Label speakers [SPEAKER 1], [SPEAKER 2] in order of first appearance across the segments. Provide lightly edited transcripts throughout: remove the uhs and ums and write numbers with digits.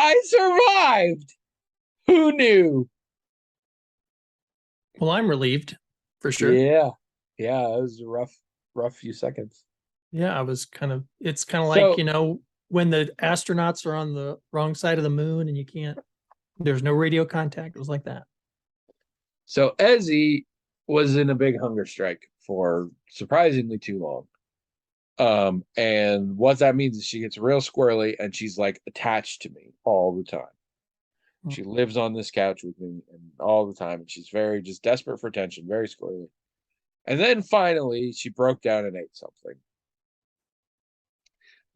[SPEAKER 1] I survived. Who knew?
[SPEAKER 2] Well, I'm relieved for sure.
[SPEAKER 1] Yeah. Yeah, it was a rough few seconds.
[SPEAKER 2] Yeah, it's kind of like,
[SPEAKER 1] So
[SPEAKER 2] when the astronauts are on the wrong side of the moon and there's no radio contact. It was like that.
[SPEAKER 1] so Ezzy was in a big hunger strike for surprisingly too long. And what that means is she gets real squirrely and she's like attached to me all the time. She lives on this couch with me and all the time, and she's very just desperate for attention, very squirrely. And then finally, she broke down and ate something.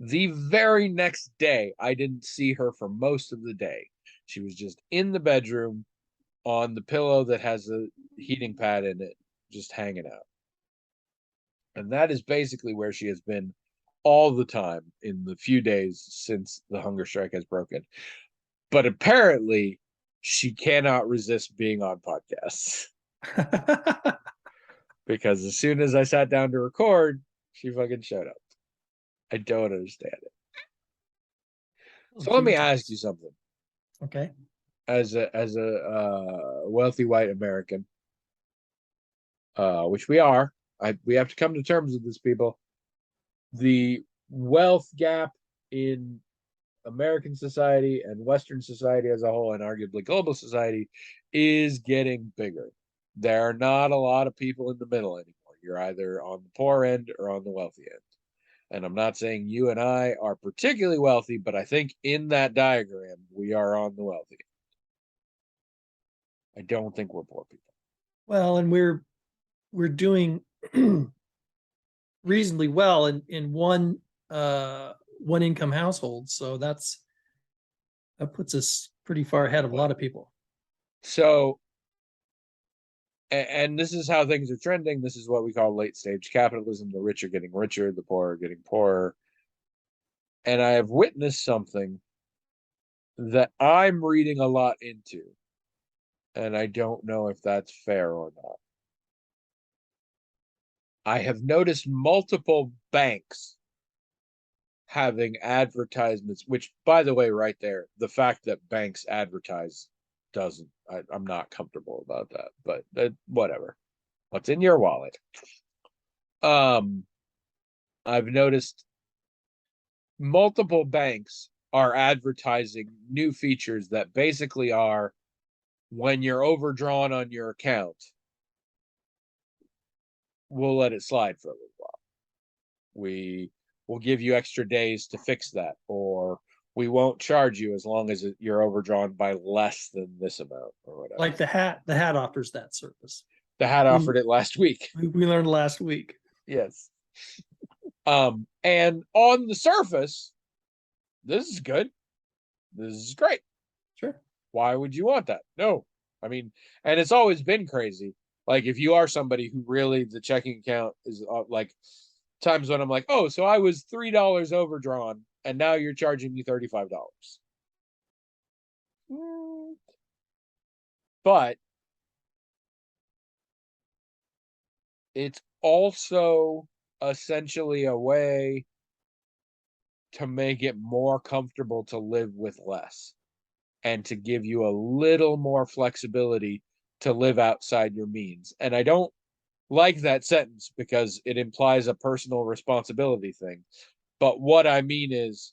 [SPEAKER 1] The very next day, I didn't see her for most of the day. She was just in the bedroom on the pillow that has a heating pad in it, just hanging out. And that is basically where she has been all the time in the few days since the hunger strike has broken. But apparently, she cannot resist being on podcasts. Because as soon as I sat down to record, she fucking showed up. I don't understand it. So let me ask you something.
[SPEAKER 2] Okay.
[SPEAKER 1] As a wealthy white American, which we are, we have to come to terms with this, people. The wealth gap in American society and Western society as a whole, and arguably global society, is getting bigger. There are not a lot of people in the middle anymore. You're either on the poor end or on the wealthy end. And I'm not saying you and I are particularly wealthy, but I think in that diagram, we are on the wealthy end. I don't think we're poor people.
[SPEAKER 2] Well, and we're doing reasonably well in one income household. So that puts us pretty far ahead of a lot of people.
[SPEAKER 1] So, and this is how things are trending. This is what we call late stage capitalism. The rich are getting richer, the poor are getting poorer. And I have witnessed something that I'm reading a lot into. And I don't know if that's fair or not. I have noticed multiple banks having advertisements, which, by the way, right there, the fact that banks advertise doesn't, I'm not comfortable about that, but whatever. What's in your wallet? I've noticed multiple banks are advertising new features that basically are when you're overdrawn on your account, we'll let it slide for a little while. We will give you extra days to fix that, or we won't charge you as long as you're overdrawn by less than this amount or whatever.
[SPEAKER 2] Like the hat offers that service.
[SPEAKER 1] The hat offered it last week.
[SPEAKER 2] We learned last week.
[SPEAKER 1] Yes. And on the surface, this is good. This is great.
[SPEAKER 2] Sure.
[SPEAKER 1] Why would you want that? No. I mean, and it's always been crazy. Like if you are somebody who really the checking account is like times when I'm like, oh, so I was $3 overdrawn and now you're charging me $35. But it's also essentially a way to make it more comfortable to live with less and to give you a little more flexibility to live outside your means. And I don't like that sentence because it implies a personal responsibility thing. But what I mean is,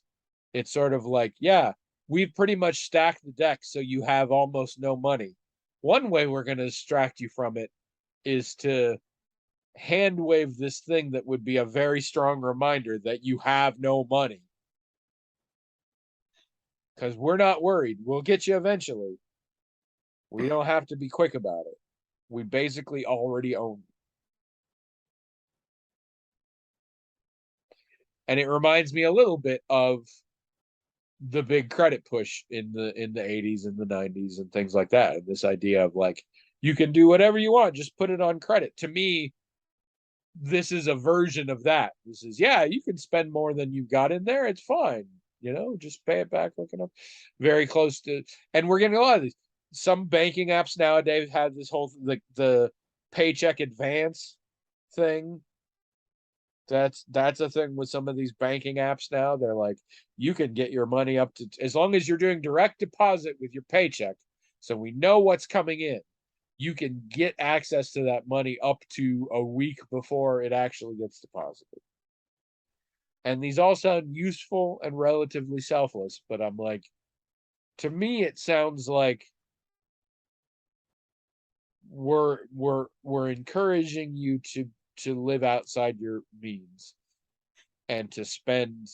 [SPEAKER 1] it's sort of like, yeah, we've pretty much stacked the deck so you have almost no money. One way we're going to distract you from it is to hand wave this thing that would be a very strong reminder that you have no money. Because we're not worried. We'll get you eventually. We don't have to be quick about it. We basically already own you. And it reminds me a little bit of the big credit push in the 80s and the 90s and things like that. And this idea of like, you can do whatever you want, just put it on credit. To me, this is a version of that. This is, yeah, you can spend more than you've got in there. It's fine. Just pay it back quick enough. Very close to, and we're getting a lot of these. Some banking apps nowadays have this whole the paycheck advance thing That's a thing with some of these banking apps now. They're like, you can get your money up to, as long as you're doing direct deposit with your paycheck, so we know what's coming in. You can get access to that money up to a week before it actually gets deposited. And these all sound useful and relatively selfless, but I'm like, to me, it sounds like we're encouraging you to live outside your means and to spend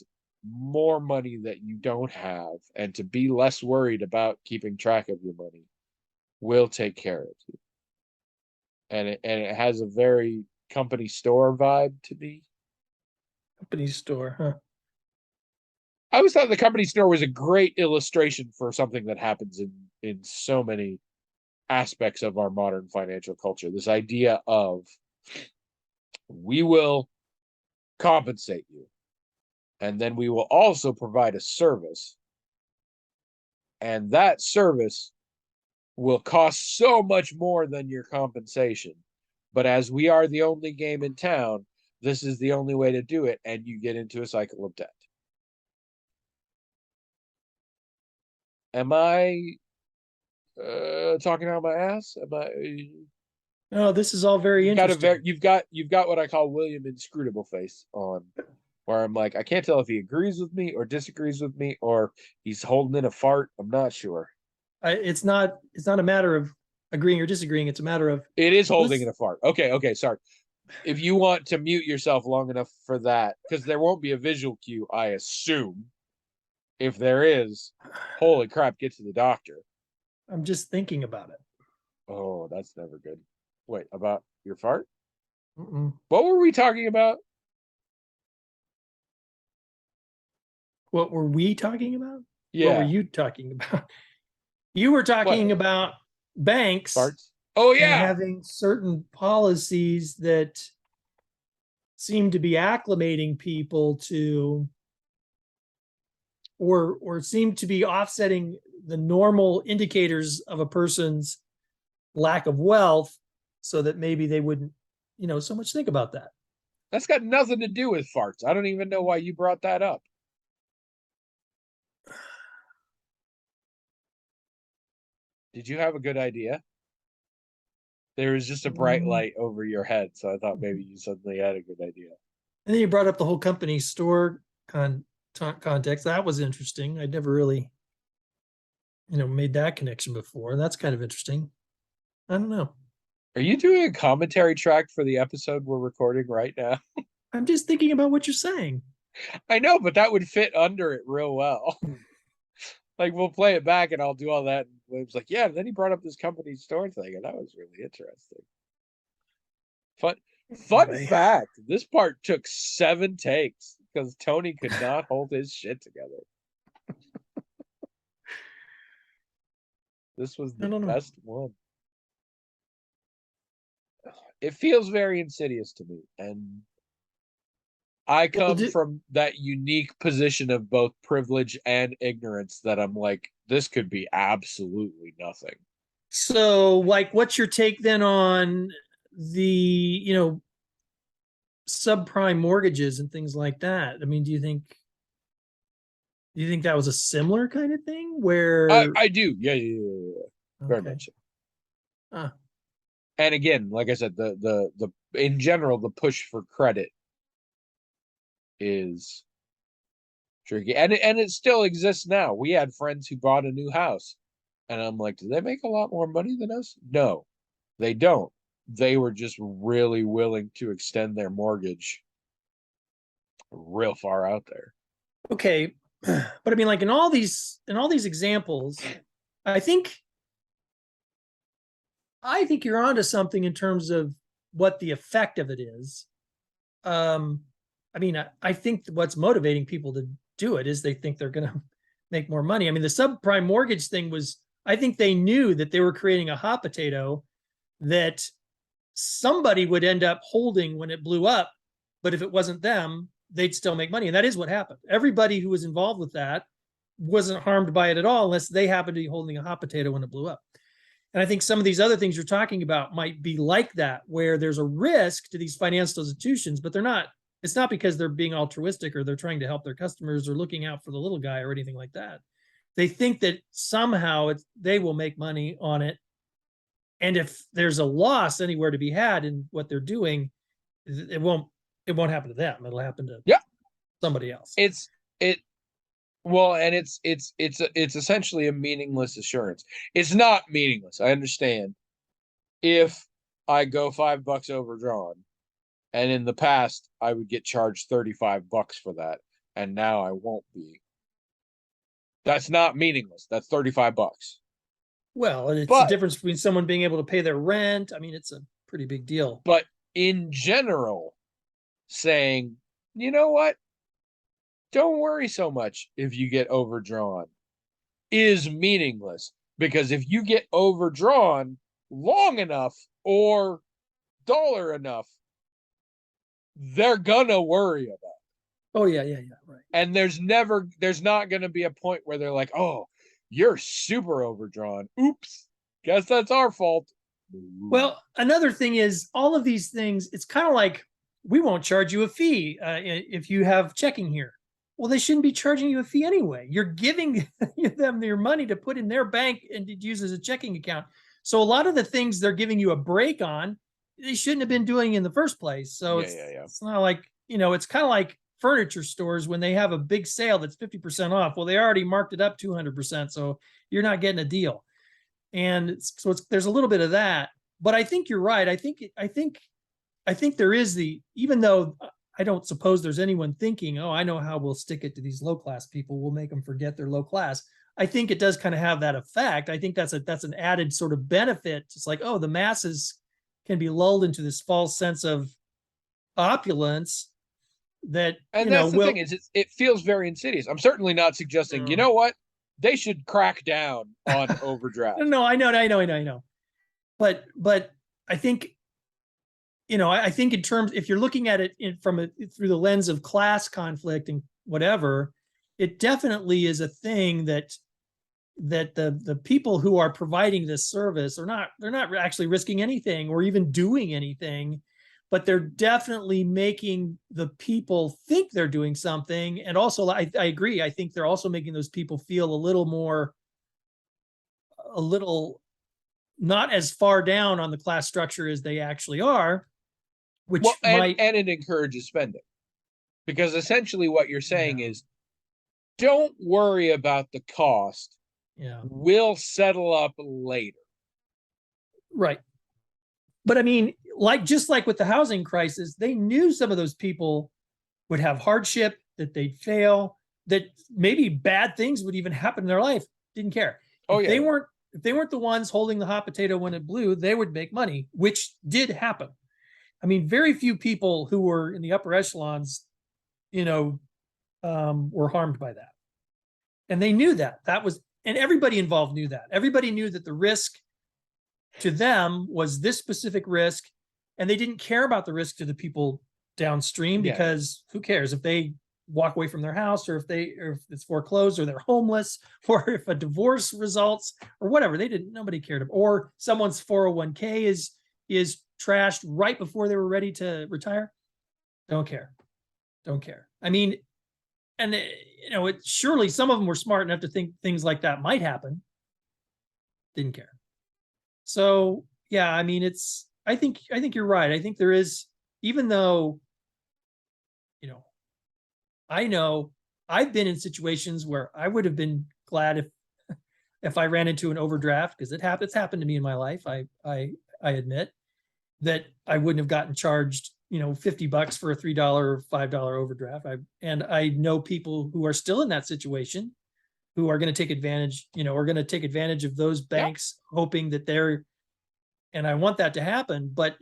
[SPEAKER 1] more money that you don't have and to be less worried about keeping track of your money. We'll take care of you. And it has a very company store vibe to me.
[SPEAKER 2] Company store, huh?
[SPEAKER 1] I always thought the company store was a great illustration for something that happens in so many aspects of our modern financial culture. This idea of, we will compensate you, and then we will also provide a service, and that service will cost so much more than your compensation. But as we are the only game in town, this is the only way to do it, and you get into a cycle of debt. Am I talking out my ass? Am I?
[SPEAKER 2] No, this is all very
[SPEAKER 1] You've got
[SPEAKER 2] interesting.
[SPEAKER 1] you've got what I call William Inscrutable face on, where I'm like, I can't tell if he agrees with me or disagrees with me, or he's holding in a fart. I'm not sure.
[SPEAKER 2] It's not a matter of agreeing or disagreeing. It's a matter of
[SPEAKER 1] It is holding
[SPEAKER 2] let's-
[SPEAKER 1] in a fart. Okay, sorry. If you want to mute yourself long enough for that, because there won't be a visual cue, I assume. If there is, holy crap, get to the doctor.
[SPEAKER 2] I'm just thinking about it.
[SPEAKER 1] Oh, that's never good. Wait, about your fart?
[SPEAKER 2] Mm-mm.
[SPEAKER 1] What were we talking about?
[SPEAKER 2] What were we talking about?
[SPEAKER 1] Yeah.
[SPEAKER 2] What were you talking about? You were talking
[SPEAKER 1] What?
[SPEAKER 2] about banks
[SPEAKER 1] Farts? Oh,
[SPEAKER 2] and
[SPEAKER 1] yeah.
[SPEAKER 2] having certain policies that seem to be acclimating people to, or seem to be offsetting the normal indicators of a person's lack of wealth, so that maybe they wouldn't, so much think about that.
[SPEAKER 1] That's got nothing to do with farts. I don't even know why you brought that up. Did you have a good idea? There was just a bright light over your head, so I thought maybe you suddenly had a good idea.
[SPEAKER 2] And then you brought up the whole company store context. That was interesting. I'd never really, made that connection before. That's kind of interesting. I don't know.
[SPEAKER 1] Are you doing a commentary track for the episode we're recording right now?
[SPEAKER 2] I'm just thinking about what you're saying.
[SPEAKER 1] I know, but that would fit under it real well. Like, we'll play it back and I'll do all that. And William's like, yeah, and then he brought up this company store thing, and that was really interesting. Fun
[SPEAKER 2] Anyway.
[SPEAKER 1] fact, this part took 7 takes because Tony could not hold his shit together. This was the best one. It feels very insidious to me, and I come from that unique position of both privilege and ignorance that I'm like, this could be absolutely nothing.
[SPEAKER 2] So, like, what's your take then on the, subprime mortgages and things like that? I mean, do you think that was a similar kind of thing where
[SPEAKER 1] I do. Yeah. Very
[SPEAKER 2] Okay.
[SPEAKER 1] much so. And again, like I said, the in general, the push for credit is tricky, and it still exists now. We had friends who bought a new house, and I'm like, do they make a lot more money than us? No, they don't. They were just really willing to extend their mortgage real far out there.
[SPEAKER 2] Okay, but I mean, like in all these examples, I think you're onto something in terms of what the effect of it is. I mean, I think what's motivating people to do it is they think they're going to make more money. I mean, the subprime mortgage thing was, I think they knew that they were creating a hot potato that somebody would end up holding when it blew up. But if it wasn't them, they'd still make money. And that is what happened. Everybody who was involved with that wasn't harmed by it at all, unless they happened to be holding a hot potato when it blew up. And I think some of these other things you're talking about might be like that, where there's a risk to these financial institutions, but they're not It's not because they're being altruistic or they're trying to help their customers or looking out for the little guy or anything like that. They think that somehow they will make money on it. And if there's a loss anywhere to be had in what they're doing, it won't happen to them. It'll happen to
[SPEAKER 1] Yeah.
[SPEAKER 2] somebody else.
[SPEAKER 1] Well, and it's essentially a meaningless assurance. It's not meaningless. I understand. If I go $5 overdrawn, and in the past I would get charged $35 for that, and now I won't be. That's not meaningless. That's $35.
[SPEAKER 2] Well, and it's the
[SPEAKER 1] But
[SPEAKER 2] difference between someone being able to pay their rent. I mean, it's a pretty big deal.
[SPEAKER 1] but in general, saying, you know what? Don't worry so much if you get overdrawn is meaningless, because if you get overdrawn long enough or dollar enough, they're gonna worry about it.
[SPEAKER 2] Oh yeah, right.
[SPEAKER 1] And there's not gonna be a point where they're like, oh, you're super overdrawn. Oops, guess that's our fault.
[SPEAKER 2] Well, another thing is all of these things. It's kind of like we won't charge you a fee if you have checking here. Well, they shouldn't be charging you a fee anyway. You're giving them your money to put in their bank and to use as a checking account. So a lot of the things they're giving you a break on, they shouldn't have been doing in the first place. So it's not like, it's kind of like furniture stores when they have a big sale that's 50% off. Well, they already marked it up 200%. So you're not getting a deal. And so there's a little bit of that, but I think you're right. I think there is even though I don't suppose there's anyone thinking, oh, I know how we'll stick it to these low class people. We'll make them forget they're low class. I think it does kind of have that effect. I think that's an added sort of benefit. It's like, oh, the masses can be lulled into this false sense of opulence that,
[SPEAKER 1] and that's the thing is it feels very insidious. I'm certainly not suggesting, you know what? They should crack down on overdraft.
[SPEAKER 2] No, I know. But I think, I think in terms, if you're looking at it through the lens of class conflict and whatever, it definitely is a thing that the people who are providing this service they're not actually risking anything or even doing anything, but they're definitely making the people think they're doing something. And also, I agree. I think they're also making those people feel a little not as far down on the class structure as they actually are, which
[SPEAKER 1] and it encourages spending, because essentially what you're saying is, don't worry about the cost.
[SPEAKER 2] Yeah,
[SPEAKER 1] we'll settle up later.
[SPEAKER 2] Right. But I mean, just like with the housing crisis, they knew some of those people would have hardship, that they'd fail, that maybe bad things would even happen in their life. Didn't care. If they weren't the ones holding the hot potato when it blew, they would make money, which did happen. I mean, very few people who were in the upper echelons, were harmed by that. And they knew that. And everybody involved knew that. Everybody knew that the risk to them was this specific risk, and they didn't care about the risk to the people downstream, because who cares if they walk away from their house, or if it's foreclosed, or they're homeless, or if a divorce results, or whatever. Nobody cared. Or someone's 401k is trashed right before they were ready to retire. Don't care. I mean, and surely some of them were smart enough to think things like that might happen. Didn't care. So yeah, I mean, I think you're right. I think there is, even though, I know I've been in situations where I would have been glad if I ran into an overdraft, because it's happened to me in my life. I admit that I wouldn't have gotten charged, $50 for a $3 or $5 overdraft. I know people who are still in that situation, who are going to take advantage, are going to take advantage of those banks, hoping that and I want that to happen. But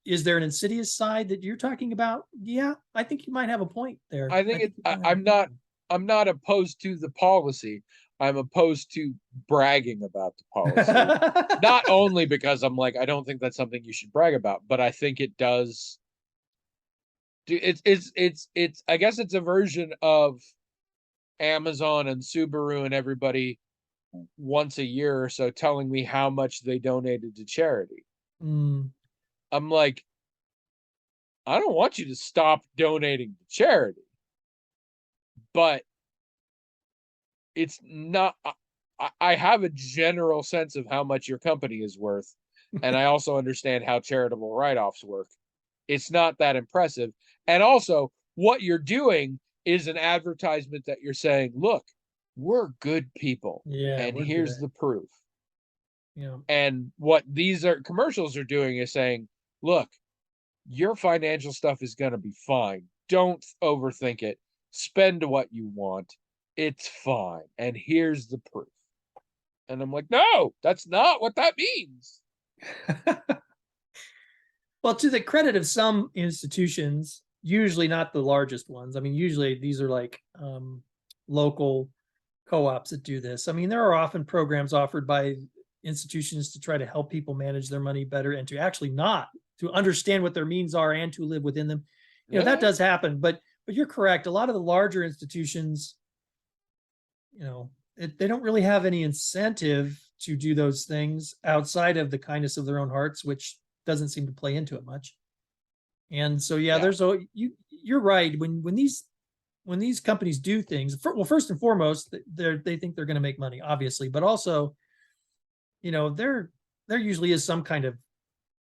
[SPEAKER 2] is there an insidious side that you're talking about? Yeah, I think you might have a point there.
[SPEAKER 1] I'm not opposed to the policy. I'm opposed to bragging about the policy. Not only because I'm like, I don't think that's something you should brag about, but I think it does. It's I guess it's a version of Amazon and Subaru and everybody once a year or so telling me how much they donated to charity. I'm like, I don't want you to stop donating to charity, but it's not. I have a general sense of how much your company is worth, and I also understand how charitable write-offs work. It's not that impressive. And also, what you're doing is an advertisement that you're saying, look, we're good people,
[SPEAKER 2] Yeah,
[SPEAKER 1] and
[SPEAKER 2] we're
[SPEAKER 1] here's
[SPEAKER 2] good.
[SPEAKER 1] the proof.
[SPEAKER 2] Yeah.
[SPEAKER 1] And what these are commercials are doing is saying, look, your financial stuff is going to be fine. Don't overthink it. Spend what you want. It's fine. And here's the proof. And I'm like, no, that's not what that means.
[SPEAKER 2] Well, to the credit of some institutions, usually not the largest ones. I mean, usually these are like local co-ops that do this. I mean, there are often programs offered by institutions to try to help people manage their money better and to actually not to understand what their means are and to live within them. You know, that
[SPEAKER 1] Yeah.
[SPEAKER 2] does happen, but you're correct. A lot of the larger institutions, you know, they don't really have any incentive to do those things outside of the kindness of their own hearts, which doesn't seem to play into it much. And so, yeah,
[SPEAKER 1] Yeah.
[SPEAKER 2] there's a you're right. When these companies do things, well, first and foremost, they think they're going to make money, obviously, but also, you know, there usually is some kind of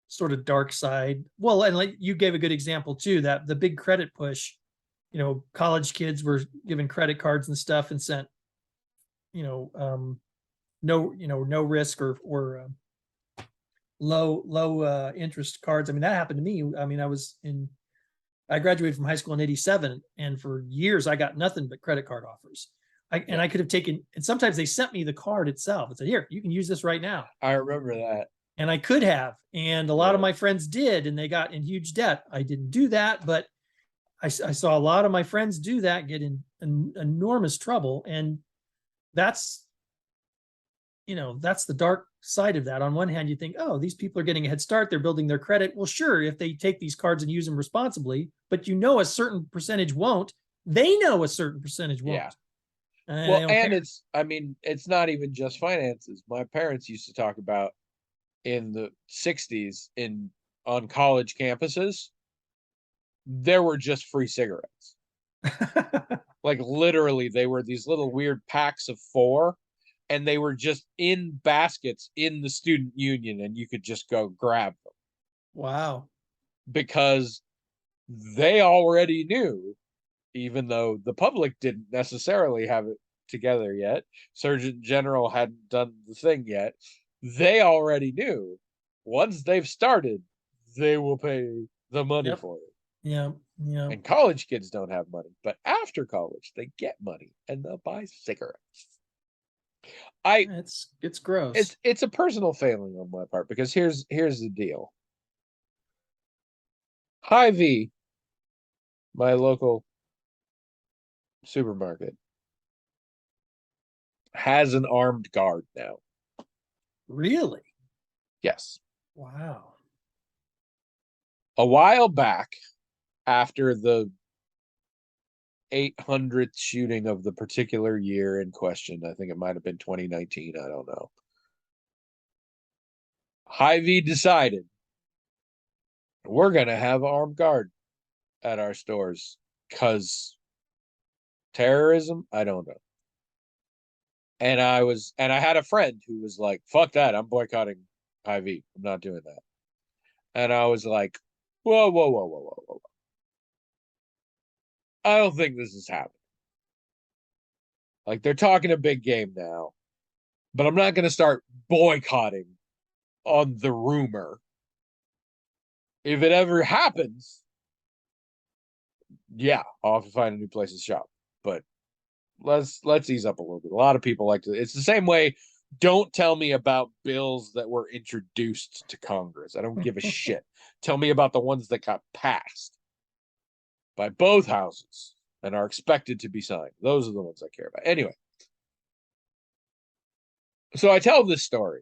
[SPEAKER 2] sort of dark side. Well, and like you gave a good example too, that the big credit push, you know, college kids were given credit cards and stuff and sent, you know, no risk or low interest cards. I mean, that happened to me. I mean, I graduated from high school in 87 and for years I got nothing but credit card offers. And
[SPEAKER 1] Yeah.
[SPEAKER 2] I could have taken, and sometimes they sent me the card itself and said, here, you can use this right now.
[SPEAKER 1] I remember that.
[SPEAKER 2] And I could have, and a lot of my friends did, and they got in huge debt. I didn't do that, but I saw a lot of my friends do that, get in enormous trouble. And that's, you know, that's the dark side of that. On one hand, you think, oh, these people are getting a head start. They're building their credit. Well, sure, if they take these cards and use them responsibly, but you know, a certain percentage won't. They know a certain percentage won't.
[SPEAKER 1] Yeah.
[SPEAKER 2] And they
[SPEAKER 1] Well,
[SPEAKER 2] don't
[SPEAKER 1] and
[SPEAKER 2] care.
[SPEAKER 1] I mean, it's not even just finances. My parents used to talk about in the 60s on college campuses, there were just free cigarettes. Like literally, they were these little weird packs of four, and they were just in baskets in the student union, and you could just go grab them
[SPEAKER 2] Wow.
[SPEAKER 1] because they already knew, even though the public didn't necessarily have it together yet, Surgeon General hadn't done the thing yet, they already knew once they've started, they will pay the money
[SPEAKER 2] Yep.
[SPEAKER 1] for it.
[SPEAKER 2] Yeah. Yeah.
[SPEAKER 1] And college kids don't have money, but after college, they get money and they'll buy cigarettes. I
[SPEAKER 2] It's gross.
[SPEAKER 1] it's a personal failing on my part because here's the deal. Hy-Vee, my local supermarket, has an armed guard now.
[SPEAKER 2] Really?
[SPEAKER 1] Yes.
[SPEAKER 2] Wow.
[SPEAKER 1] A while back, after the 800th shooting of the particular year in question, I think it might have been 2019, I don't know. Hy-Vee decided we're going to have armed guard at our stores because terrorism, I don't know. And I had a friend who was like, fuck that, I'm boycotting Hy-Vee. I'm not doing that. And I was like, whoa, whoa, whoa, whoa, whoa, whoa. I don't think this is happening. Like they're talking a big game now, but I'm not going to start boycotting on the rumor. If it ever happens, yeah, I'll have to find a new place to shop. But let's ease up a little bit. A lot of people like to. It's the same way. Don't tell me about bills that were introduced to Congress. I don't give a shit. Tell me about the ones that got passed by both houses and are expected to be signed. Those are the ones I care about. Anyway, so I tell this story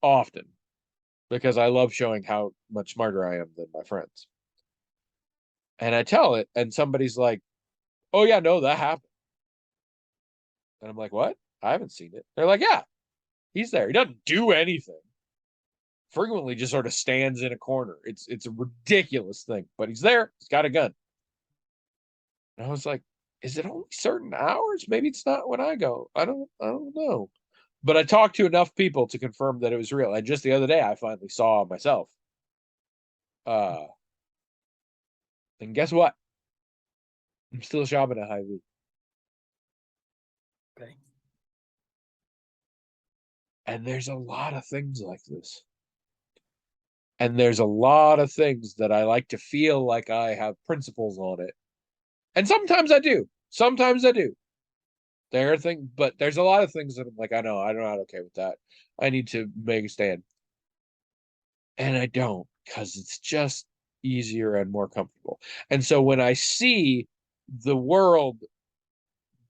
[SPEAKER 1] often because I love showing how much smarter I am than my friends. And I tell it, and somebody's like, oh, yeah, no, that happened. And I'm like, what? I haven't seen it. They're like, yeah, he's there. He doesn't do anything. frequently just sort of stands in a corner. It's a ridiculous thing, but he's there. He's got a gun. And I was like, is it only certain hours? Maybe it's not when I go. I don't know. But I talked to enough people to confirm that it was real. And just the other day, I finally saw myself. Uh, and guess what? I'm still shopping at Hy-Vee.
[SPEAKER 2] Okay.
[SPEAKER 1] And there's a lot of things like this. And there's a lot of things that I like to feel like I have principles on it. And sometimes I do. Sometimes I do. There are things, but there's a lot of things that I'm like, I know, I'm not okay with that. I need to make a stand. And I don't, because it's just easier and more comfortable. And so when I see the world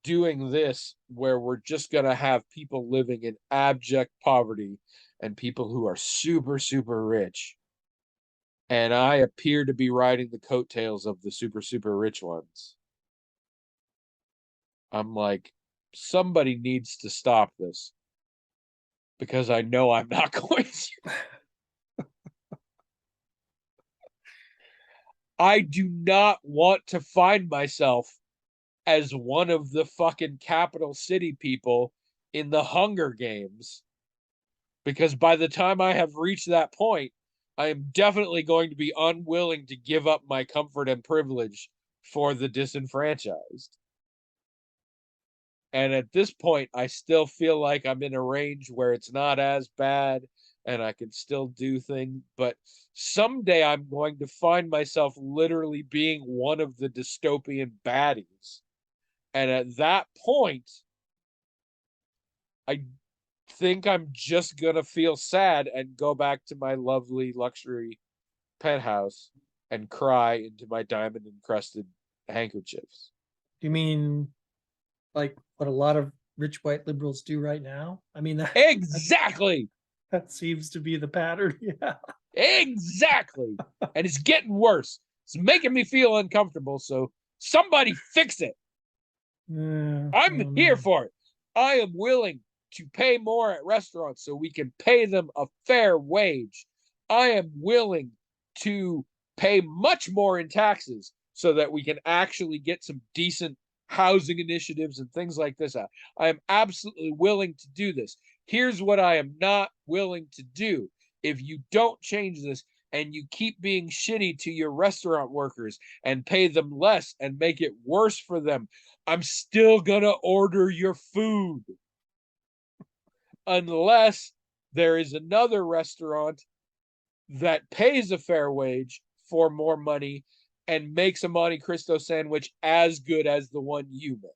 [SPEAKER 1] doing this, where we're just going to have people living in abject poverty and people who are super, super rich, and I appear to be riding the coattails of the super, super rich ones, I'm like, somebody needs to stop this because I know I'm not going to. I do not want to find myself as one of the fucking capital city people in the Hunger Games, because by the time I have reached that point, I am definitely going to be unwilling to give up my comfort and privilege for the disenfranchised. And at this point, I still feel like I'm in a range where it's not as bad and I can still do things. But someday I'm going to find myself literally being one of the dystopian baddies. And at that point, I think I'm just going to feel sad and go back to my lovely luxury penthouse and cry into my diamond encrusted handkerchiefs.
[SPEAKER 2] You mean like what a lot of rich white liberals do right now? I mean,
[SPEAKER 1] Exactly.
[SPEAKER 2] that seems to be the pattern. Yeah.
[SPEAKER 1] Exactly. And it's getting worse. It's making me feel uncomfortable. So somebody fix it.
[SPEAKER 2] Yeah,
[SPEAKER 1] I'm here for it. I am willing to pay more at restaurants so we can pay them a fair wage. I am willing to pay much more in taxes so that we can actually get some decent housing initiatives and things like this out. I am absolutely willing to do this. Here's what I am not willing to do. If you don't change this and you keep being shitty to your restaurant workers and pay them less and make it worse for them, I'm still gonna order your food. Unless there is another restaurant that pays a fair wage for more money and makes a Monte Cristo sandwich as good as the one you make.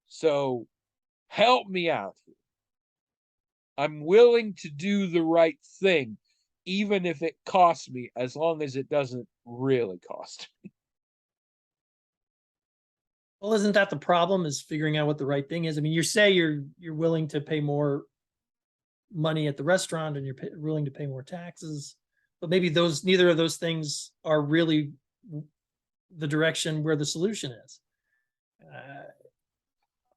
[SPEAKER 1] So help me out here. I'm willing to do the right thing, even if it costs me, as long as it doesn't really cost me.
[SPEAKER 2] Well, isn't that the problem, is figuring out what the right thing is? I mean, you say you're willing to pay more money at the restaurant and you're willing to pay more taxes, but maybe neither of those things are really the direction where the solution is.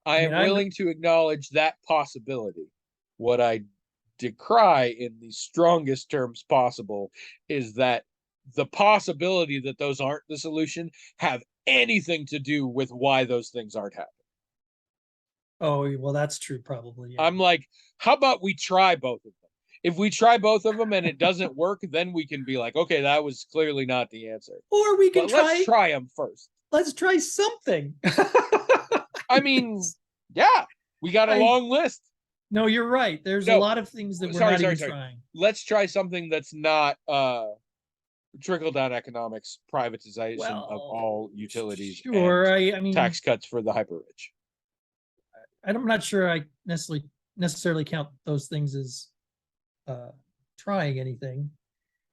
[SPEAKER 1] I am willing to acknowledge that possibility. What I decry in the strongest terms possible is that the possibility that those aren't the solution have anything to do with why those things aren't happening.
[SPEAKER 2] Oh, well, that's true, probably. Yeah.
[SPEAKER 1] I'm like, how about we try both of them? If we try both of them and it doesn't work, then we can be like, okay, that was clearly not the answer.
[SPEAKER 2] Or we can
[SPEAKER 1] let's try them first.
[SPEAKER 2] Let's try something.
[SPEAKER 1] I mean, yeah, we got a long list.
[SPEAKER 2] No, you're right. There's a lot of things that we're not even trying.
[SPEAKER 1] Let's try something that's not trickle down economics, privatization of all utilities.
[SPEAKER 2] Sure. I mean,
[SPEAKER 1] tax cuts for the hyper rich.
[SPEAKER 2] I'm not sure I necessarily count those things as trying anything,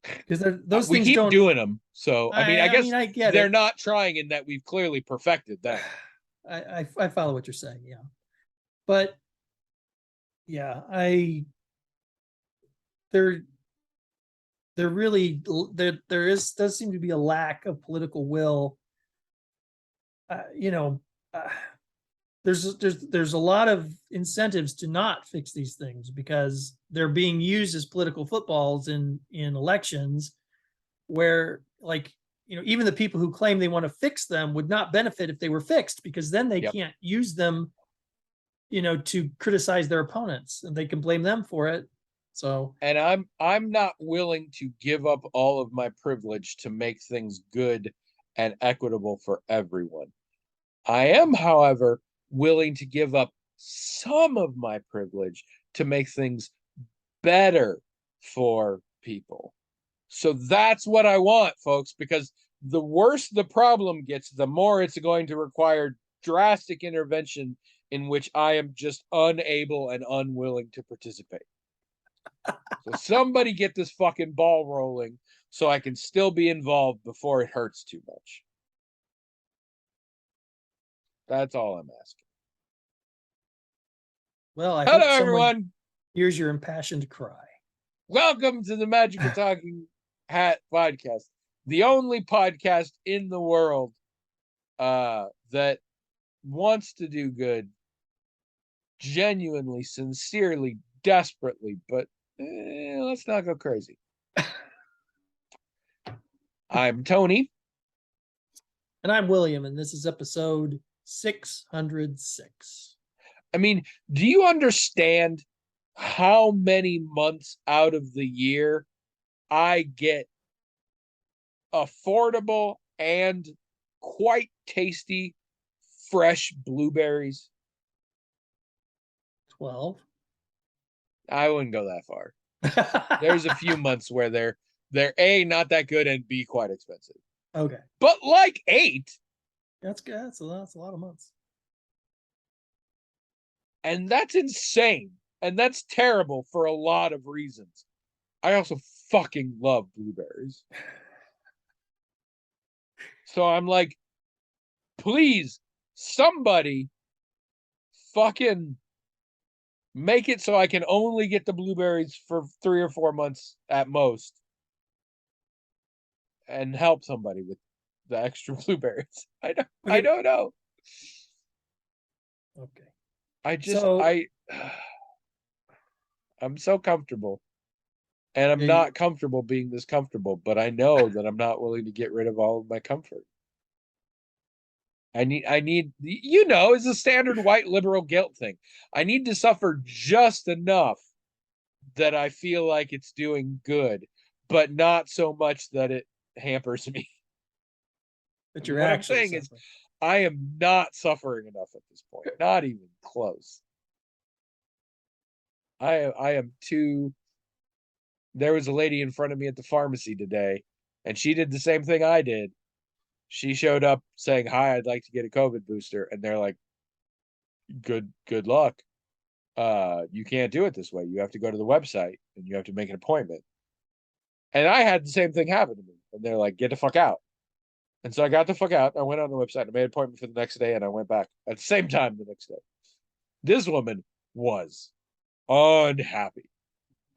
[SPEAKER 2] because those things
[SPEAKER 1] we keep doing them. So I mean, I guess
[SPEAKER 2] I get
[SPEAKER 1] they're not trying in that we've clearly perfected that.
[SPEAKER 2] I follow what you're saying, yeah, but yeah, there really does seem to be a lack of political will. there's a lot of incentives to not fix these things because they're being used as political footballs in elections where, like, even the people who claim they want to fix them would not benefit if they were fixed, because then they
[SPEAKER 1] Yep.
[SPEAKER 2] can't use them, to criticize their opponents and they can blame them for it. So
[SPEAKER 1] And I'm not willing to give up all of my privilege to make things good and equitable for everyone. I am, however, willing to give up some of my privilege to make things better for people. So that's what I want, folks, because the worse the problem gets, the more it's going to require drastic intervention in which I am just unable and unwilling to participate. So somebody get this fucking ball rolling so I can still be involved before it hurts too much. That's all I'm asking.
[SPEAKER 2] well, I
[SPEAKER 1] Hello,
[SPEAKER 2] hope someone
[SPEAKER 1] everyone.
[SPEAKER 2] hears your impassioned cry.
[SPEAKER 1] Welcome to the Magical Talking Hat podcast, the only podcast in the world that wants to do good, genuinely, sincerely, desperately, but let's not go crazy. I'm Tony.
[SPEAKER 2] And I'm William, and this is episode 606.
[SPEAKER 1] I mean, do you understand how many months out of the year I get affordable and quite tasty fresh blueberries?
[SPEAKER 2] 12.
[SPEAKER 1] I wouldn't go that far. There's a few months where they're A, not that good, and B, quite expensive.
[SPEAKER 2] Okay.
[SPEAKER 1] But like 8,
[SPEAKER 2] That's good. That's a lot of months.
[SPEAKER 1] and that's insane. And that's terrible for a lot of reasons. I also fucking love blueberries. So I'm like, please, somebody fucking make it so I can only get the blueberries for 3 or 4 months at most. And help somebody with the extra blueberries. I
[SPEAKER 2] Okay.
[SPEAKER 1] don't know.
[SPEAKER 2] Okay.
[SPEAKER 1] I I'm so comfortable. And I'm
[SPEAKER 2] Yeah,
[SPEAKER 1] not comfortable being this comfortable, but I know that I'm not willing to get rid of all of my comfort. I need it's a standard white liberal guilt thing. I need to suffer just enough that I feel like it's doing good, but not so much that it hampers me.
[SPEAKER 2] but
[SPEAKER 1] And
[SPEAKER 2] you're
[SPEAKER 1] what I'm
[SPEAKER 2] actually
[SPEAKER 1] saying is
[SPEAKER 2] suffering.
[SPEAKER 1] I am not suffering enough at this point. Not even close. I am too. There was a lady in front of me at the pharmacy today, and she did the same thing I did. She showed up saying, "Hi, I'd like to get a COVID booster," and they're like, "Good luck. You can't do it this way. You have to go to the website and you have to make an appointment." And I had the same thing happen to me, and they're like, "Get the fuck out." And so I got the fuck out. I went on the website. I made an appointment for the next day, and I went back at the same time the next day. This woman was unhappy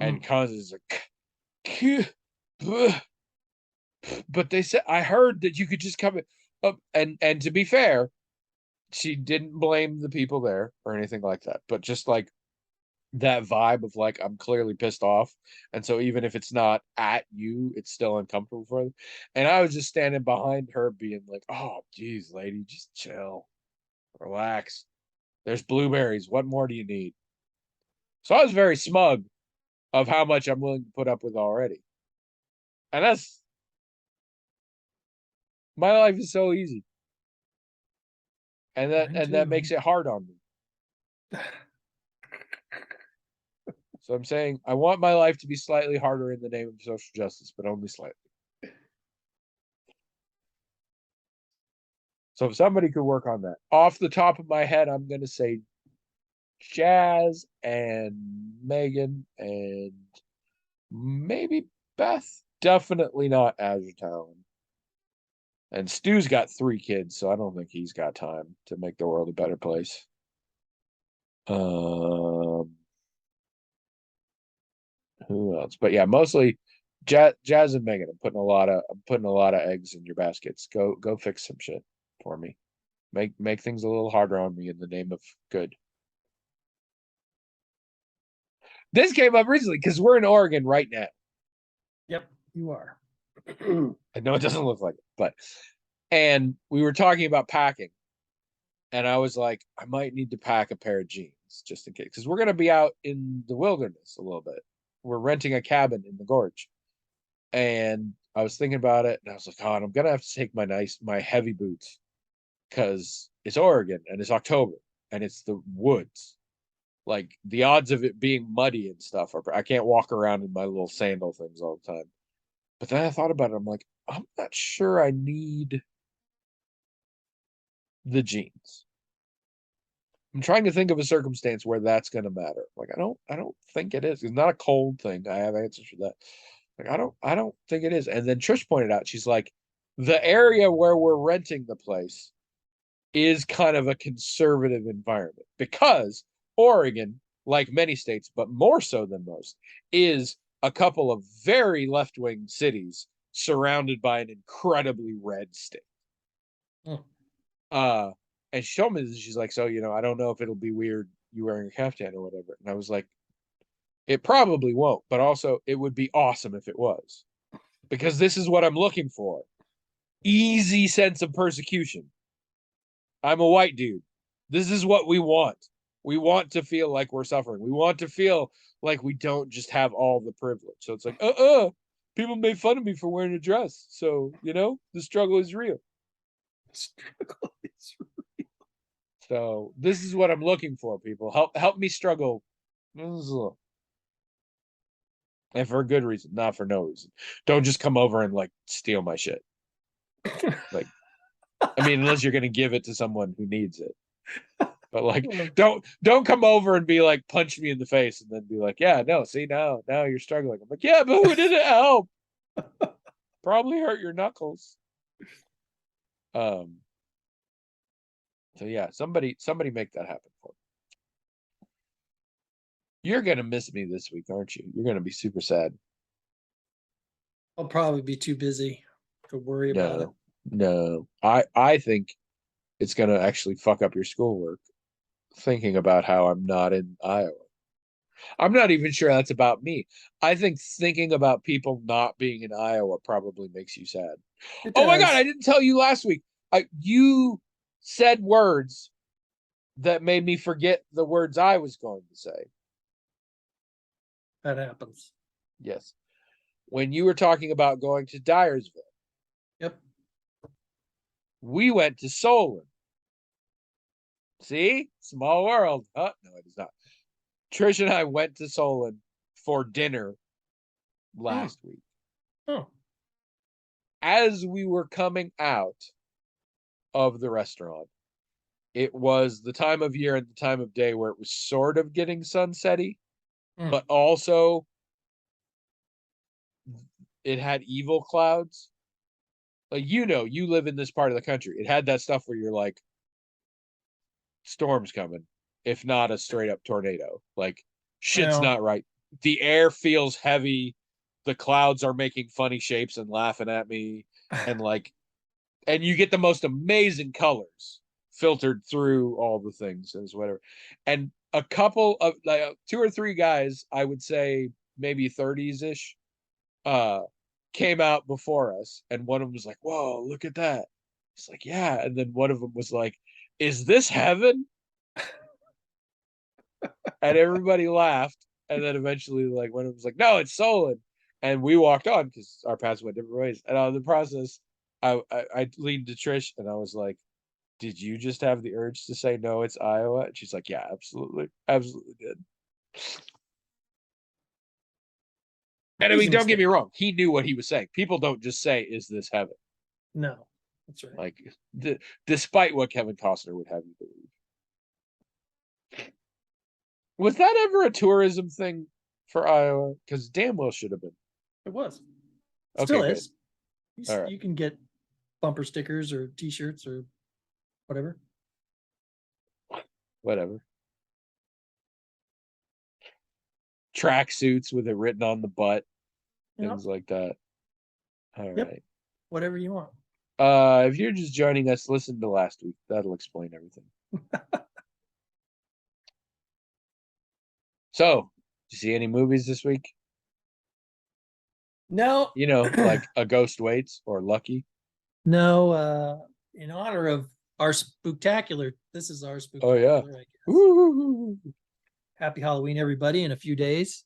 [SPEAKER 1] and causes a but they said I heard that you could just come up and to be fair, she didn't blame the people there or anything like that, but just like that vibe of like I'm clearly pissed off, and so even if it's not at you, it's still uncomfortable for them. And I was just standing behind her being like, "Oh geez, lady, just chill, relax, there's blueberries, what more do you need?" So I was very smug of how much I'm willing to put up with already. And that's my life is so easy. And
[SPEAKER 2] Mine
[SPEAKER 1] that
[SPEAKER 2] too.
[SPEAKER 1] makes it hard on me. So I'm saying I want my life to be slightly harder in the name of social justice, but only slightly. So if somebody could work on that. Off the top of my head, I'm gonna say Jazz and Megan and maybe Beth. Definitely not Azure Talon. And Stu's got 3 kids, so I don't think he's got time to make the world a better place. Who else? But yeah, mostly Jazz and Megan. I'm putting a lot of eggs in your baskets. Go fix some shit for me. Make things a little harder on me in the name of good. This came up recently because we're in Oregon right now.
[SPEAKER 2] Yep, you are.
[SPEAKER 1] I know it doesn't look like it, but and we were talking about packing, and I was like, I might need to pack a pair of jeans just in case, because we're gonna be out in the wilderness a little bit. We're renting a cabin in the gorge, and I was thinking about it, and I was like, oh, and I'm gonna have to take my heavy boots because it's Oregon and it's October and it's the woods. Like the odds of it being muddy and stuff are, I can't walk around in my little sandal things all the time. But then I thought about it. I'm like, I'm not sure I need the jeans. I'm trying to think of a circumstance where that's going to matter. Like, I don't think it is. It's not a cold thing. I have answers for that. Like, I don't think it is. And then Trish pointed out, she's like, the area where we're renting the place is kind of a conservative environment because Oregon, like many states, but more so than most, is a couple of very left-wing cities surrounded by an incredibly red state.
[SPEAKER 2] Hmm.
[SPEAKER 1] And she told me this, she's like, so, I don't know if it'll be weird you wearing a caftan or whatever. And I was like, it probably won't, but also it would be awesome if it was. Because this is what I'm looking for. Easy sense of persecution. I'm a white dude. This is what we want. We want to feel like we're suffering. We want to feel like we don't just have all the privilege. So it's like, people made fun of me for wearing a dress. So, the struggle is real.
[SPEAKER 2] Struggle is real.
[SPEAKER 1] So this is what I'm looking for, people. Help me struggle. And for a good reason, not for no reason. Don't just come over and like steal my shit. Like, I mean, unless you're gonna give it to someone who needs it. But like, don't come over and be like, punch me in the face, and then be like, yeah, no, see now you're struggling. I'm like, yeah, but who did it help? Probably hurt your knuckles. So yeah, somebody make that happen for me. You're gonna miss me this week, aren't you? You're gonna be super sad.
[SPEAKER 2] I'll probably be too busy to worry about it.
[SPEAKER 1] No. I think it's gonna actually fuck up your schoolwork thinking about how I'm not in Iowa. I'm not even sure that's about me. I think thinking about people not being in Iowa probably makes you sad.
[SPEAKER 2] It
[SPEAKER 1] Oh my God, I
[SPEAKER 2] does.
[SPEAKER 1] didn't tell you last week. You said words that made me forget the words I was going to say.
[SPEAKER 2] That happens.
[SPEAKER 1] Yes. When you were talking about going to Dyersville,
[SPEAKER 2] Yep.
[SPEAKER 1] we went to Solon. See? Small world. No, it is not. Trish and I went to Solon for dinner last week.
[SPEAKER 2] Oh.
[SPEAKER 1] As we were coming out of the restaurant, it was the time of year and the time of day where it was sort of getting sunsetty, but also it had evil clouds. Like, you live in this part of the country. It had that stuff where you're like, storm's coming, if not a straight up tornado. Like, shit's
[SPEAKER 2] Well,
[SPEAKER 1] not right. The air feels heavy. The clouds are making funny shapes and laughing at me. And like, and you get the most amazing colors filtered through all the things and whatever. And a couple of like two or three guys, I would say maybe 30s ish, came out before us, and one of them was like, "Whoa, look at that!" It's like, "Yeah," and then one of them was like, "Is this heaven?" And everybody laughed, and then eventually, like, one of them was like, "No, it's Solon," and we walked on because our paths went different ways. And on the process, I leaned to Trish and I was like, "Did you just have the urge to say no? It's Iowa?" And she's like, "Yeah, absolutely, absolutely did." And I
[SPEAKER 2] easy
[SPEAKER 1] mean, don't get me
[SPEAKER 2] mistake.
[SPEAKER 1] wrong, he knew what he was saying. People don't just say, "Is this heaven?"
[SPEAKER 2] No, that's right.
[SPEAKER 1] Like, despite what Kevin Costner would have you believe. Was that ever a tourism thing for Iowa? Because damn well should have been.
[SPEAKER 2] It was.
[SPEAKER 1] Okay,
[SPEAKER 2] Still
[SPEAKER 1] good.
[SPEAKER 2] is.
[SPEAKER 1] All right.
[SPEAKER 2] You can get bumper stickers or T-shirts or whatever.
[SPEAKER 1] Whatever. Track suits with it written on the butt,
[SPEAKER 2] Yep.
[SPEAKER 1] things like that. All
[SPEAKER 2] Yep.
[SPEAKER 1] right.
[SPEAKER 2] Whatever you want.
[SPEAKER 1] If you're just joining us, listen to last week. That'll explain everything. So, did you see any movies this week?
[SPEAKER 2] No,
[SPEAKER 1] You know, like A Ghost Waits or Lucky.
[SPEAKER 2] no. In honor of our spooktacular, this is our
[SPEAKER 1] Oh yeah.
[SPEAKER 2] spooktacular, I guess.
[SPEAKER 1] Woo!
[SPEAKER 2] Happy Halloween, everybody! In a few days.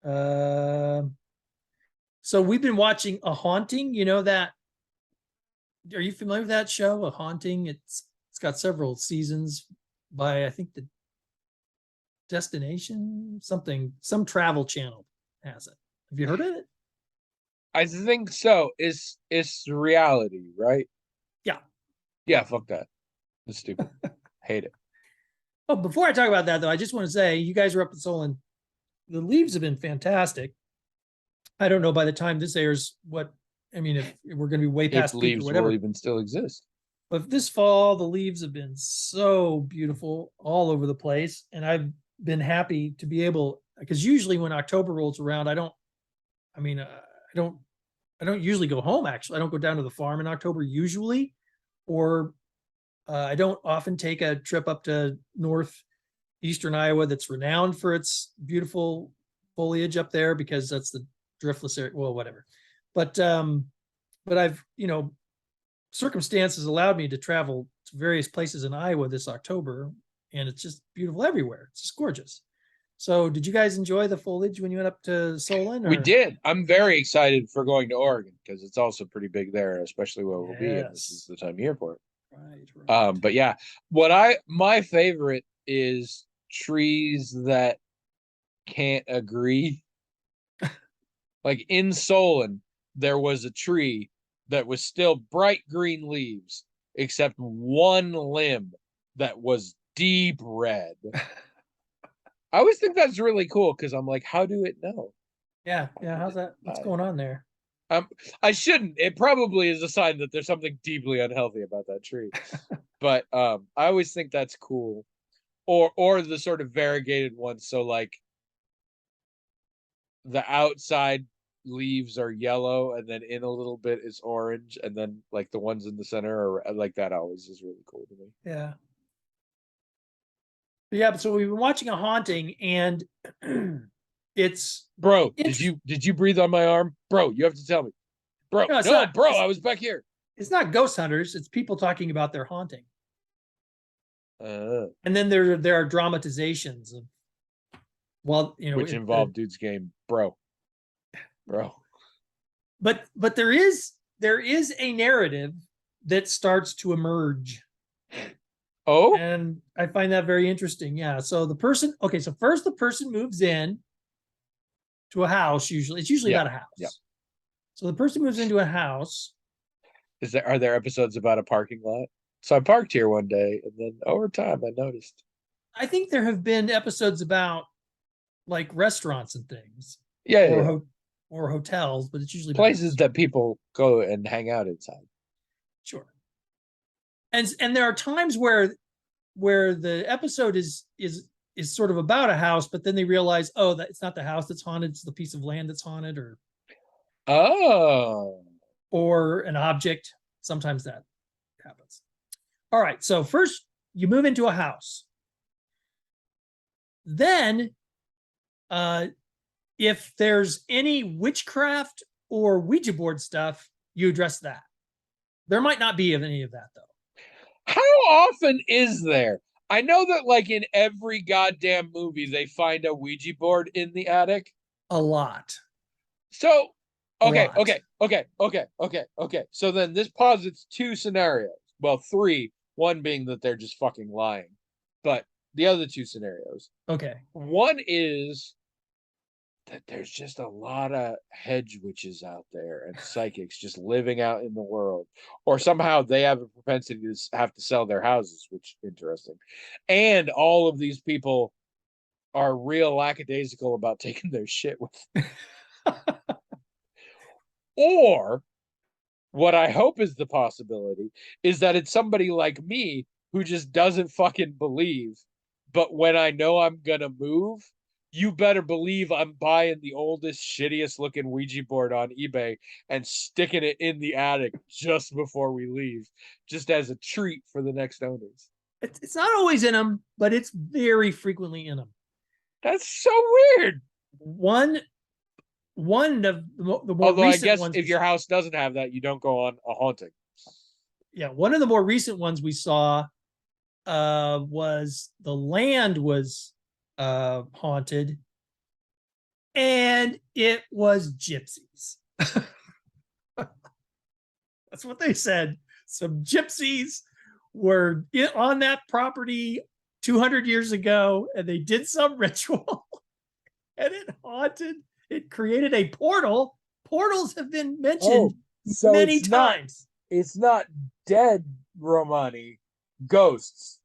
[SPEAKER 2] So we've been watching A Haunting. You know that? Are you familiar with that show, A Haunting? It's got several seasons by I think the Destination something, some travel channel has it. Have you heard of it?
[SPEAKER 1] I think so. It's reality, right?
[SPEAKER 2] Yeah.
[SPEAKER 1] Yeah, fuck that. It's stupid. Hate it.
[SPEAKER 2] Oh, before I talk about that though, I just want to say you guys are up in Solon. The leaves have been fantastic. I don't know by the time this airs what I mean if we're going to be way
[SPEAKER 1] If
[SPEAKER 2] past peak or
[SPEAKER 1] leaves
[SPEAKER 2] whatever.
[SPEAKER 1] will even still exist.
[SPEAKER 2] But this fall, the leaves have been so beautiful all over the place, and I've been happy to be able because usually when October rolls around, I don't usually go home. Actually, I don't go down to the farm in October usually, or I don't often take a trip up to northeastern Iowa that's renowned for its beautiful foliage up there because that's the driftless area. Well, whatever. But I've circumstances allowed me to travel to various places in Iowa this October, and it's just beautiful everywhere. It's just gorgeous. So, did you guys enjoy the foliage when you went up to Solon?
[SPEAKER 1] We did. I'm very excited for going to Oregon because it's also pretty big there, especially where we'll be, and this is the time of year for it.
[SPEAKER 2] Right.
[SPEAKER 1] But yeah, my favorite is trees that can't agree. Like in Solon, there was a tree that was still bright green leaves, except one limb that was deep red. I always think that's really cool because I'm like, how do it know?
[SPEAKER 2] Yeah. How's that? What's going on there?
[SPEAKER 1] I shouldn't. It probably is a sign that there's something deeply unhealthy about that tree. But I always think that's cool. Or the sort of variegated ones. So like the outside leaves are yellow and then in a little bit is orange and then like the ones in the center are like that always is really cool to me.
[SPEAKER 2] Yeah. Yeah, so we've been watching A Haunting and it's
[SPEAKER 1] Bro, did you breathe on my arm? Bro, you have to tell me. Bro, no, bro, I was back here.
[SPEAKER 2] It's not ghost hunters, it's people talking about their haunting.
[SPEAKER 1] And
[SPEAKER 2] then there are dramatizations of
[SPEAKER 1] which involve dude's game, bro.
[SPEAKER 2] But there is a narrative that starts to emerge.
[SPEAKER 1] Oh,
[SPEAKER 2] and I find that very interesting. Yeah. So first the person moves in to a house. It's usually about a house.
[SPEAKER 1] Yeah.
[SPEAKER 2] So the person moves into a house.
[SPEAKER 1] Are there episodes about a parking lot? So I parked here one day, and then over time I noticed.
[SPEAKER 2] I think there have been episodes about like restaurants and things.
[SPEAKER 1] Yeah.
[SPEAKER 2] Or hotels, but it's usually
[SPEAKER 1] places that people go and hang out inside.
[SPEAKER 2] Sure. And there are times where the episode is sort of about a house, but then they realize, oh, that it's not the house that's haunted, it's the piece of land that's haunted, or an object. Sometimes that happens. All right. So first you move into a house. Then if there's any witchcraft or Ouija board stuff, you address that. There might not be any of that, though.
[SPEAKER 1] How often is there? I know that, like, in every goddamn movie, they find a Ouija board in the attic.
[SPEAKER 2] A lot.
[SPEAKER 1] So, okay. So then this posits two scenarios. Well, three. One being that they're just fucking lying. But the other two scenarios.
[SPEAKER 2] Okay.
[SPEAKER 1] One is that there's just a lot of hedge witches out there and psychics just living out in the world, or somehow they have a propensity to have to sell their houses, which is interesting. And all of these people are real lackadaisical about taking their shit with them. Or what I hope is the possibility is that it's somebody like me who just doesn't fucking believe, but when I know I'm gonna move, you better believe I'm buying the oldest, shittiest looking Ouija board on eBay and sticking it in the attic just before we leave, just as a treat for the next owners.
[SPEAKER 2] It's not always in them, but it's very frequently in them.
[SPEAKER 1] That's so weird.
[SPEAKER 2] One of the more
[SPEAKER 1] Although I
[SPEAKER 2] recent
[SPEAKER 1] guess
[SPEAKER 2] ones,
[SPEAKER 1] if your house doesn't have that, you don't go on a haunting.
[SPEAKER 2] yeah, one of the more recent ones we saw was the land was haunted, and it was gypsies. That's what they said. Some gypsies were on that property 200 years ago, and they did some ritual, and it haunted. It created a portal. Portals have been mentioned many times.
[SPEAKER 1] It's not dead Romani, ghosts.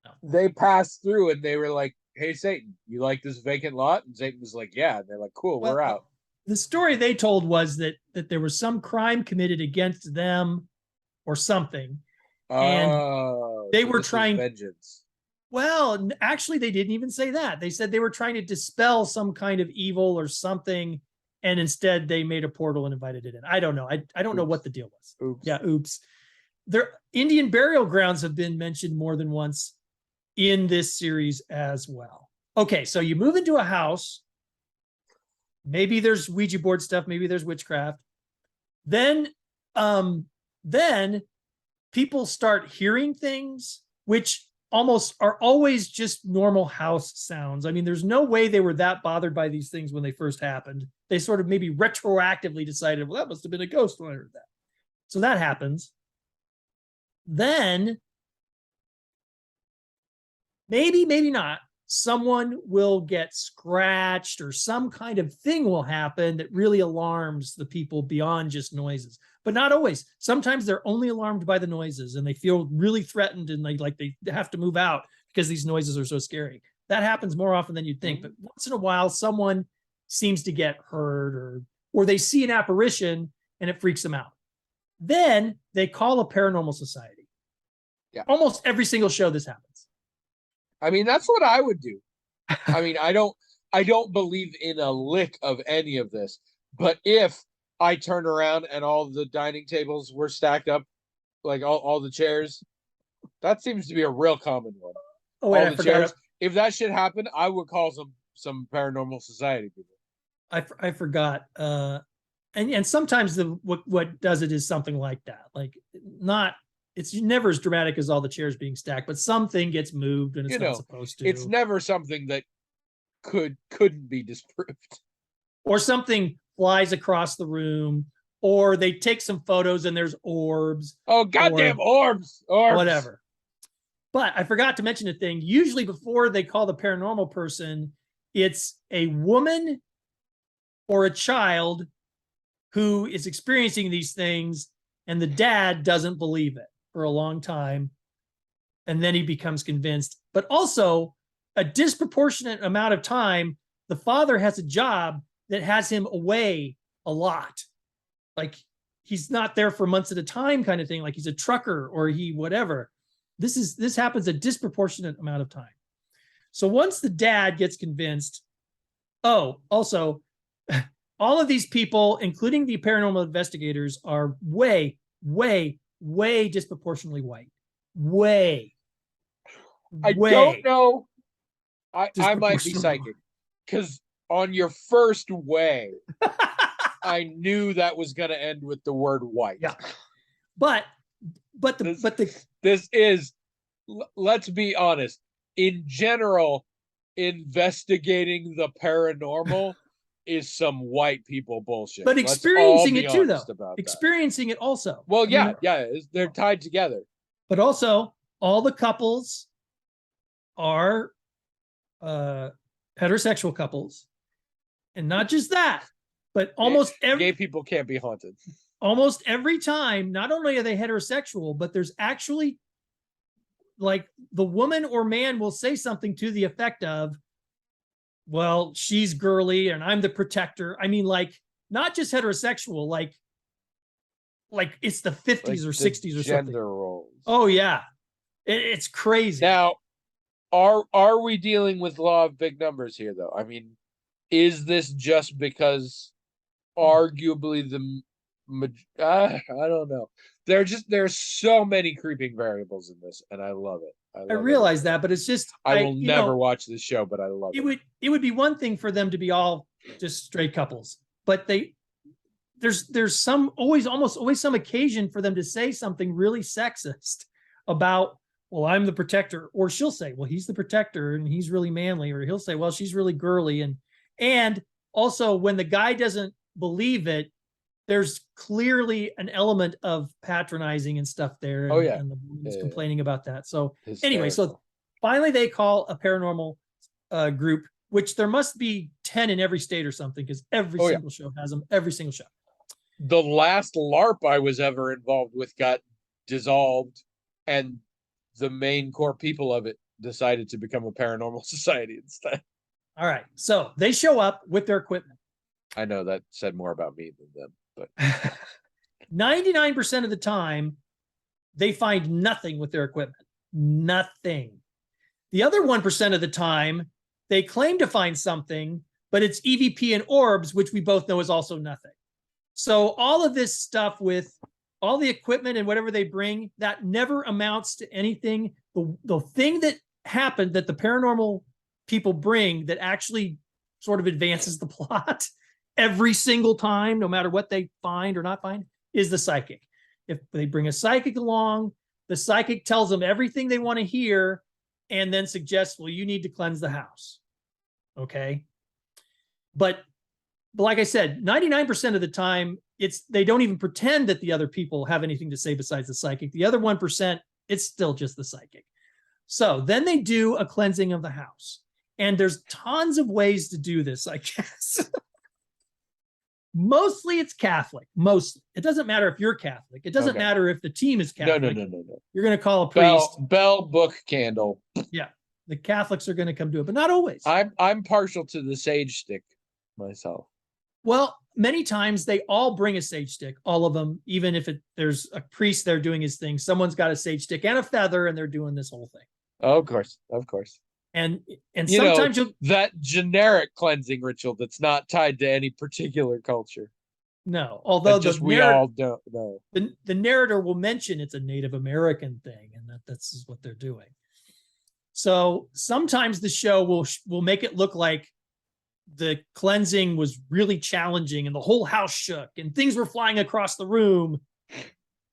[SPEAKER 2] No.
[SPEAKER 1] They passed through and they were like, "Hey, Satan, you like this vacant lot?" And Satan was like, "Yeah." And they're like, "Cool, we're out."
[SPEAKER 2] The story they told was that there was some crime committed against them or something. And they were trying
[SPEAKER 1] vengeance.
[SPEAKER 2] Well, actually, they didn't even say that. They said they were trying to dispel some kind of evil or something, and instead they made a portal and invited it in. I don't know. I don't know what the deal was.
[SPEAKER 1] Oops.
[SPEAKER 2] Yeah, oops. Their Indian burial grounds have been mentioned more than once in this series as well. Okay, so you move into a house. Maybe there's Ouija board stuff. Maybe there's witchcraft. Then people start hearing things, which almost are always just normal house sounds. I mean, there's no way they were that bothered by these things when they first happened. They sort of maybe retroactively decided, well, that must have been a ghost when I heard that. So that happens. Then maybe not, someone will get scratched or some kind of thing will happen that really alarms the people beyond just noises. But not always. Sometimes they're only alarmed by the noises and they feel really threatened and they have to move out because these noises are so scary. That happens more often than you'd think. But once in a while, someone seems to get hurt or they see an apparition and it freaks them out. Then they call a paranormal society.
[SPEAKER 1] Yeah.
[SPEAKER 2] Almost every single show this happens.
[SPEAKER 1] I mean, that's what I would do. I mean, I don't believe in a lick of any of this, but if I turned around and all the dining tables were stacked up, like all the chairs, that seems to be a real common one.
[SPEAKER 2] Oh, wait,
[SPEAKER 1] all the chairs. If that should happen, I would call some paranormal society people.
[SPEAKER 2] I forgot. And sometimes what does it is something like that. Like it's never as dramatic as all the chairs being stacked, but something gets moved and it's not supposed to.
[SPEAKER 1] It's never something that couldn't be disproved.
[SPEAKER 2] Or something flies across the room, or they take some photos and there's orbs.
[SPEAKER 1] Oh, goddamn orbs.
[SPEAKER 2] Whatever. But I forgot to mention a thing. Usually before they call the paranormal person, it's a woman or a child who is experiencing these things, and the dad doesn't believe it for a long time. And then he becomes convinced. But also, a disproportionate amount of time, the father has a job that has him away a lot. Like he's not there for months at a time kind of thing. Like he's a trucker or he whatever. This happens a disproportionate amount of time. So once the dad gets convinced, also, all of these people, including the paranormal investigators, are way disproportionately white. Way.
[SPEAKER 1] I don't know. I might be psychic because on your first way, I knew that was going to end with the word white.
[SPEAKER 2] Yeah. But
[SPEAKER 1] this is, let's be honest, in general, investigating the paranormal is some white people bullshit.
[SPEAKER 2] But experiencing it too, though. Experiencing it also.
[SPEAKER 1] Well, yeah, they're tied together.
[SPEAKER 2] But also, all the couples are heterosexual couples. And not just that, but almost every
[SPEAKER 1] gay people can't be haunted.
[SPEAKER 2] Almost every time, not only are they heterosexual, but there's actually like the woman or man will say something to the effect of, well, she's girly and I'm the protector. I mean, like, not just heterosexual, like it's the 50s or 60s or something.
[SPEAKER 1] Gender roles.
[SPEAKER 2] Oh, yeah. It's crazy.
[SPEAKER 1] Now, Are we dealing with law of big numbers here, though? I mean, is this just because arguably I don't know. There's so many creeping variables in this, and I love it. I
[SPEAKER 2] I
[SPEAKER 1] love every
[SPEAKER 2] realize
[SPEAKER 1] minute.
[SPEAKER 2] that, but it's just
[SPEAKER 1] I will never watch this show, but I love it.
[SPEAKER 2] It would be one thing for them to be all just straight couples, but there's some almost always some occasion for them to say something really sexist about, well, I'm the protector, or she'll say, well, he's the protector and he's really manly, or he'll say, well, she's really girly, and also when the guy doesn't believe it, there's clearly an element of patronizing and stuff there.
[SPEAKER 1] Oh, yeah.
[SPEAKER 2] And the woman's complaining about that. So anyway,
[SPEAKER 1] Hysterical.
[SPEAKER 2] so finally they call a paranormal group, which there must be 10 in every state or something, because every single show has them, every single show.
[SPEAKER 1] The last LARP I was ever involved with got dissolved, and the main core people of it decided to become a paranormal society instead.
[SPEAKER 2] All right. So they show up with their equipment.
[SPEAKER 1] I know that said more about me than them, but
[SPEAKER 2] 99% of the time, they find nothing with their equipment. Nothing. The other 1% of the time, they claim to find something, but it's EVP and orbs, which we both know is also nothing. So all of this stuff with all the equipment and whatever they bring, that never amounts to anything. The thing that happened that the paranormal people bring that actually sort of advances the plot every single time, no matter what they find or not find, is the psychic. If they bring a psychic along, the psychic tells them everything they want to hear and then suggests, well, you need to cleanse the house. Okay. But like I said, 99% of the time, they don't even pretend that the other people have anything to say besides the psychic. The other 1%, it's still just the psychic. So then they do a cleansing of the house. And there's tons of ways to do this, I guess. Mostly it's Catholic. Mostly. It doesn't matter if you're Catholic. It doesn't matter if the team is Catholic.
[SPEAKER 1] No.
[SPEAKER 2] You're going to call a priest.
[SPEAKER 1] Bell, book, candle.
[SPEAKER 2] Yeah. The Catholics are going to come do it, but not always.
[SPEAKER 1] I'm partial to the sage stick myself.
[SPEAKER 2] Well, many times they all bring a sage stick, all of them, even if there's a priest there doing his thing, someone's got a sage stick and a feather and they're doing this whole thing.
[SPEAKER 1] Oh, of course.
[SPEAKER 2] And sometimes
[SPEAKER 1] that generic cleansing ritual that's not tied to any particular culture.
[SPEAKER 2] No, although
[SPEAKER 1] we all don't know.
[SPEAKER 2] The narrator will mention it's a Native American thing and that's what they're doing. So sometimes the show will make it look like the cleansing was really challenging and the whole house shook and things were flying across the room.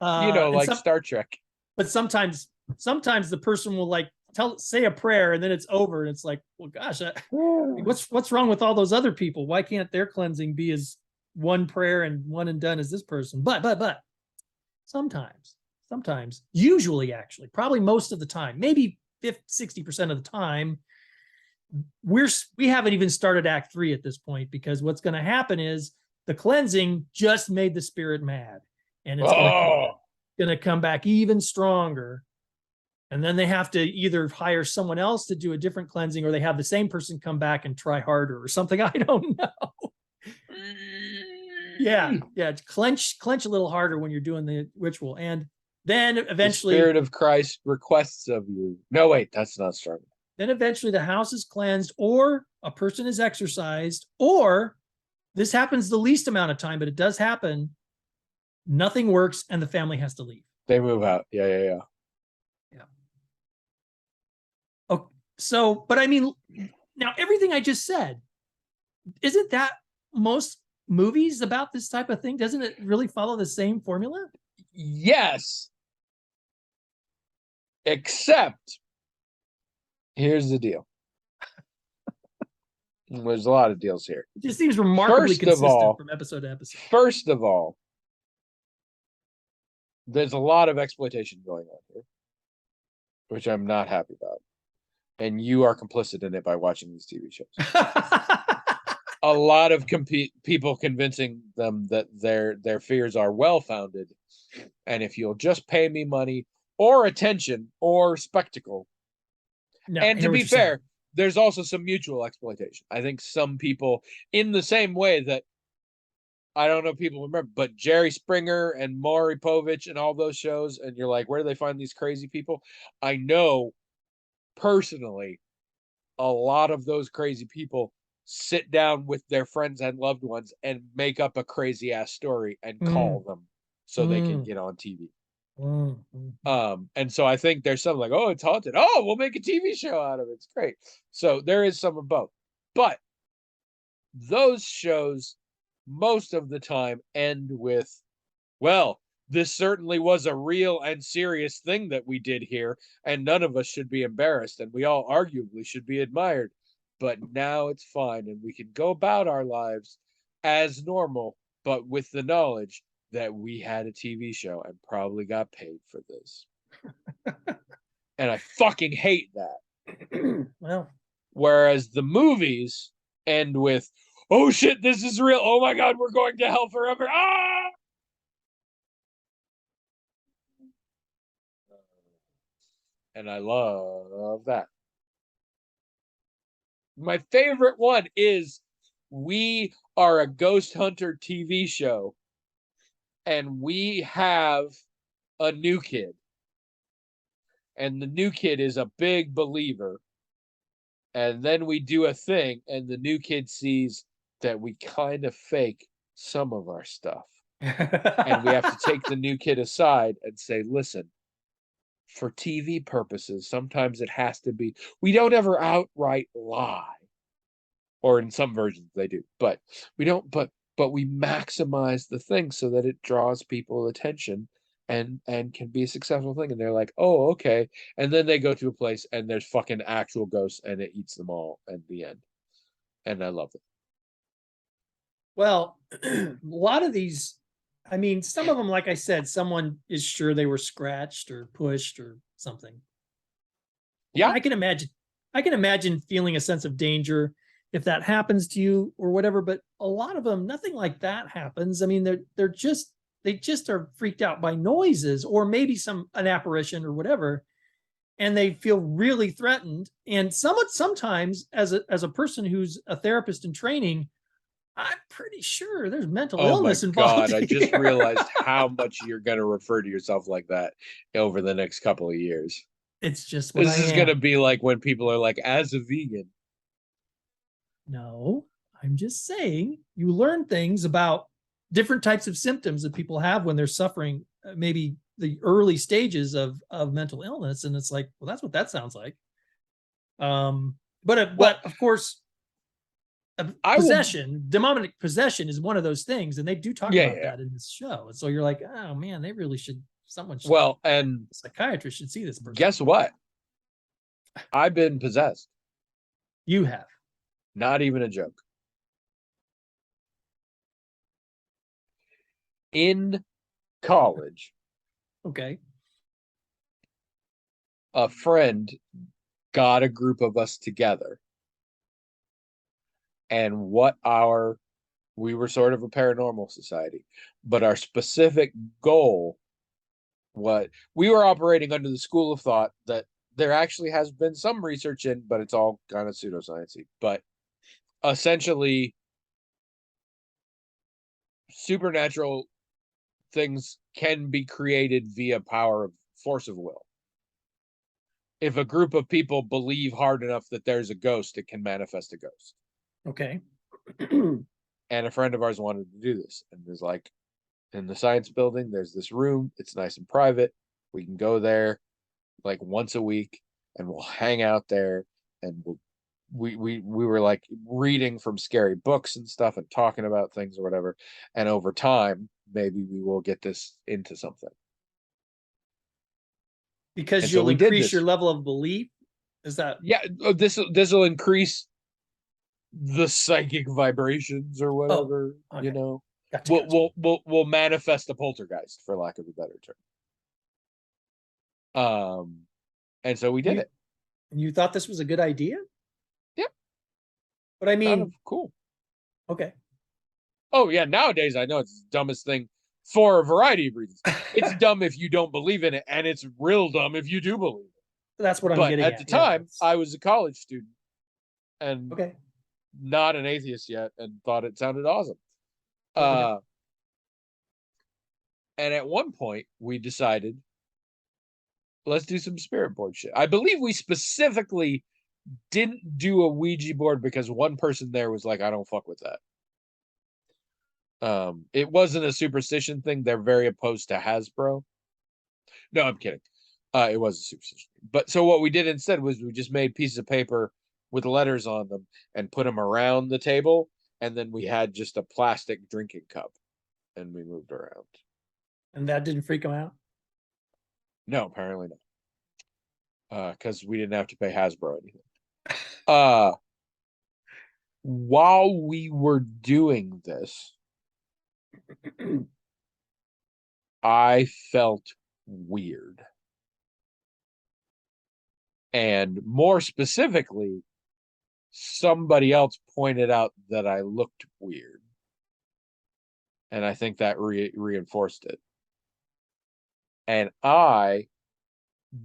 [SPEAKER 1] Like Star Trek.
[SPEAKER 2] But sometimes the person will say a prayer and then it's over and it's like, well, gosh, what's wrong with all those other people? Why can't their cleansing be as one prayer and one and done as this person? But sometimes, usually actually, probably most of the time, maybe 60% of the time, we haven't even started Act 3 at this point, because what's going to happen is the cleansing just made the spirit mad, and it's going to come back even stronger. And then they have to either hire someone else to do a different cleansing, or they have the same person come back and try harder or something. I don't know. Yeah. Clench a little harder when you're doing the ritual. And then eventually
[SPEAKER 1] the Spirit of Christ requests of you. No, wait, that's not strong.
[SPEAKER 2] Then eventually the house is cleansed, or a person is exorcised, or this happens the least amount of time, but it does happen. Nothing works and the family has to leave.
[SPEAKER 1] They move out. Yeah.
[SPEAKER 2] Oh, so, but I mean, now everything I just said, isn't that most movies about this type of thing? Doesn't it really follow the same formula?
[SPEAKER 1] Yes. Except, here's the deal. There's a lot of deals here.
[SPEAKER 2] It just seems remarkably consistent from episode to episode.
[SPEAKER 1] First of all, there's a lot of exploitation going on here, which I'm not happy about. And you are complicit in it by watching these TV shows. A lot of people convincing them that their fears are well-founded. And if you'll just pay me money or attention or spectacle.
[SPEAKER 2] No,
[SPEAKER 1] and to be fair, there's also some mutual exploitation. I think some people, in the same way that, I don't know if people remember, but Jerry Springer and Maury Povich and all those shows, and you're like, where do they find these crazy people? I know personally, a lot of those crazy people sit down with their friends and loved ones and make up a crazy ass story and
[SPEAKER 2] Mm,
[SPEAKER 1] call them so they can
[SPEAKER 2] mm,
[SPEAKER 1] get on TV.
[SPEAKER 2] mm.
[SPEAKER 1] And so I think there's something like, oh, it's haunted. Oh, we'll make a TV show out of it. It's great. So there is some of both. But those shows most of the time end with, well, this certainly was a real and serious thing that we did here, and none of us should be embarrassed, and we all arguably should be admired. But now it's fine, and we can go about our lives as normal, but with the knowledge that we had a TV show and probably got paid for this. And I fucking hate that.
[SPEAKER 2] Well,
[SPEAKER 1] Whereas the movies end with, oh shit, this is real. Oh my God, we're going to hell forever. Ah! And I love that. My favorite one is we are a ghost hunter TV show and we have a new kid. And the new kid is a big believer. And then we do a thing, and the new kid sees that we kind of fake some of our stuff. And we have to take the new kid aside and say, listen, for TV purposes, sometimes it has to be, we don't ever outright lie. Or in some versions they do, but we don't, but we maximize the thing so that it draws people attention and can be a successful thing. And they're like, oh, okay. And then they go to a place and there's fucking actual ghosts and it eats them all at the end. And I love it.
[SPEAKER 2] Well, a lot of these, I mean, some of them, like I said, someone is sure they were scratched or pushed or something.
[SPEAKER 1] Yeah.
[SPEAKER 2] I can imagine feeling a sense of danger if that happens to you or whatever, but a lot of them, nothing like that happens. I mean, they just are freaked out by noises or maybe an apparition or whatever, and they feel really threatened. And sometimes as a person who's a therapist in training, I'm pretty sure there's mental
[SPEAKER 1] Oh my
[SPEAKER 2] illness involved
[SPEAKER 1] God. I just
[SPEAKER 2] here.
[SPEAKER 1] realized how much you're going to refer to yourself like that over the next couple of years.
[SPEAKER 2] It's just what I
[SPEAKER 1] This is going to
[SPEAKER 2] am.
[SPEAKER 1] be like when people are like, as a vegan.
[SPEAKER 2] No, I'm just saying you learn things about different types of symptoms that people have when they're suffering maybe the early stages of mental illness, and it's like, well, that's what that sounds like. But
[SPEAKER 1] Well,
[SPEAKER 2] of course,
[SPEAKER 1] I will,
[SPEAKER 2] demonic possession is one of those things, and they do talk
[SPEAKER 1] yeah,
[SPEAKER 2] about
[SPEAKER 1] yeah.
[SPEAKER 2] that in this show. And so you're like, oh man, someone should,
[SPEAKER 1] Well, and
[SPEAKER 2] a psychiatrist should see this person.
[SPEAKER 1] guess what? I've been possessed.
[SPEAKER 2] You have.
[SPEAKER 1] Not even a joke. In college,
[SPEAKER 2] Okay.
[SPEAKER 1] a friend got a group of us together. And we were sort of a paranormal society, but our specific goal, what we were operating under the school of thought that there actually has been some research in, but it's all kind of pseudosciencey. But essentially, supernatural things can be created via power of force of will. If a group of people believe hard enough that there's a ghost, it can manifest a ghost.
[SPEAKER 2] Okay.
[SPEAKER 1] And a friend of ours wanted to do this, and there's like, in the science building, there's this room. It's nice and private. We can go there like once a week, and we'll hang out there, and we were like reading from scary books and stuff and talking about things or whatever. And over time, maybe we will get this into something.
[SPEAKER 2] Because
[SPEAKER 1] And so
[SPEAKER 2] you'll
[SPEAKER 1] we did
[SPEAKER 2] increase your
[SPEAKER 1] this.
[SPEAKER 2] level of belief. Is that
[SPEAKER 1] Yeah, this will increase the psychic vibrations or whatever,
[SPEAKER 2] okay? Gotcha,
[SPEAKER 1] we'll,
[SPEAKER 2] gotcha.
[SPEAKER 1] we'll manifest a poltergeist, for lack of a better term. And so we did
[SPEAKER 2] You
[SPEAKER 1] it.
[SPEAKER 2] you thought this was a good idea?
[SPEAKER 1] Yep.
[SPEAKER 2] But I
[SPEAKER 1] Kind of
[SPEAKER 2] mean,
[SPEAKER 1] cool.
[SPEAKER 2] okay.
[SPEAKER 1] Oh yeah, nowadays I know it's the dumbest thing for a variety of reasons. It's dumb if you don't believe in it, and it's real dumb if you do believe it.
[SPEAKER 2] That's what I'm
[SPEAKER 1] But
[SPEAKER 2] getting
[SPEAKER 1] at the
[SPEAKER 2] at. Yeah.
[SPEAKER 1] time, I was a college student and
[SPEAKER 2] Okay.
[SPEAKER 1] not an atheist yet, and thought it sounded awesome.
[SPEAKER 2] Okay.
[SPEAKER 1] And at one point, we decided, let's do some spirit board shit. I believe we specifically didn't do a Ouija board because one person there was like, I don't fuck with that. It wasn't a superstition thing. They're very opposed to Hasbro. No, I'm kidding. It was a superstition. But so what we did instead was we just made pieces of paper with letters on them and put them around the table, and then we had just a plastic drinking cup, and we moved around.
[SPEAKER 2] And that didn't freak him out?
[SPEAKER 1] No, apparently not. Because we didn't have to pay Hasbro anything. While we were doing this, I felt weird. And more specifically, somebody else pointed out that I looked weird. And I think that reinforced it. And I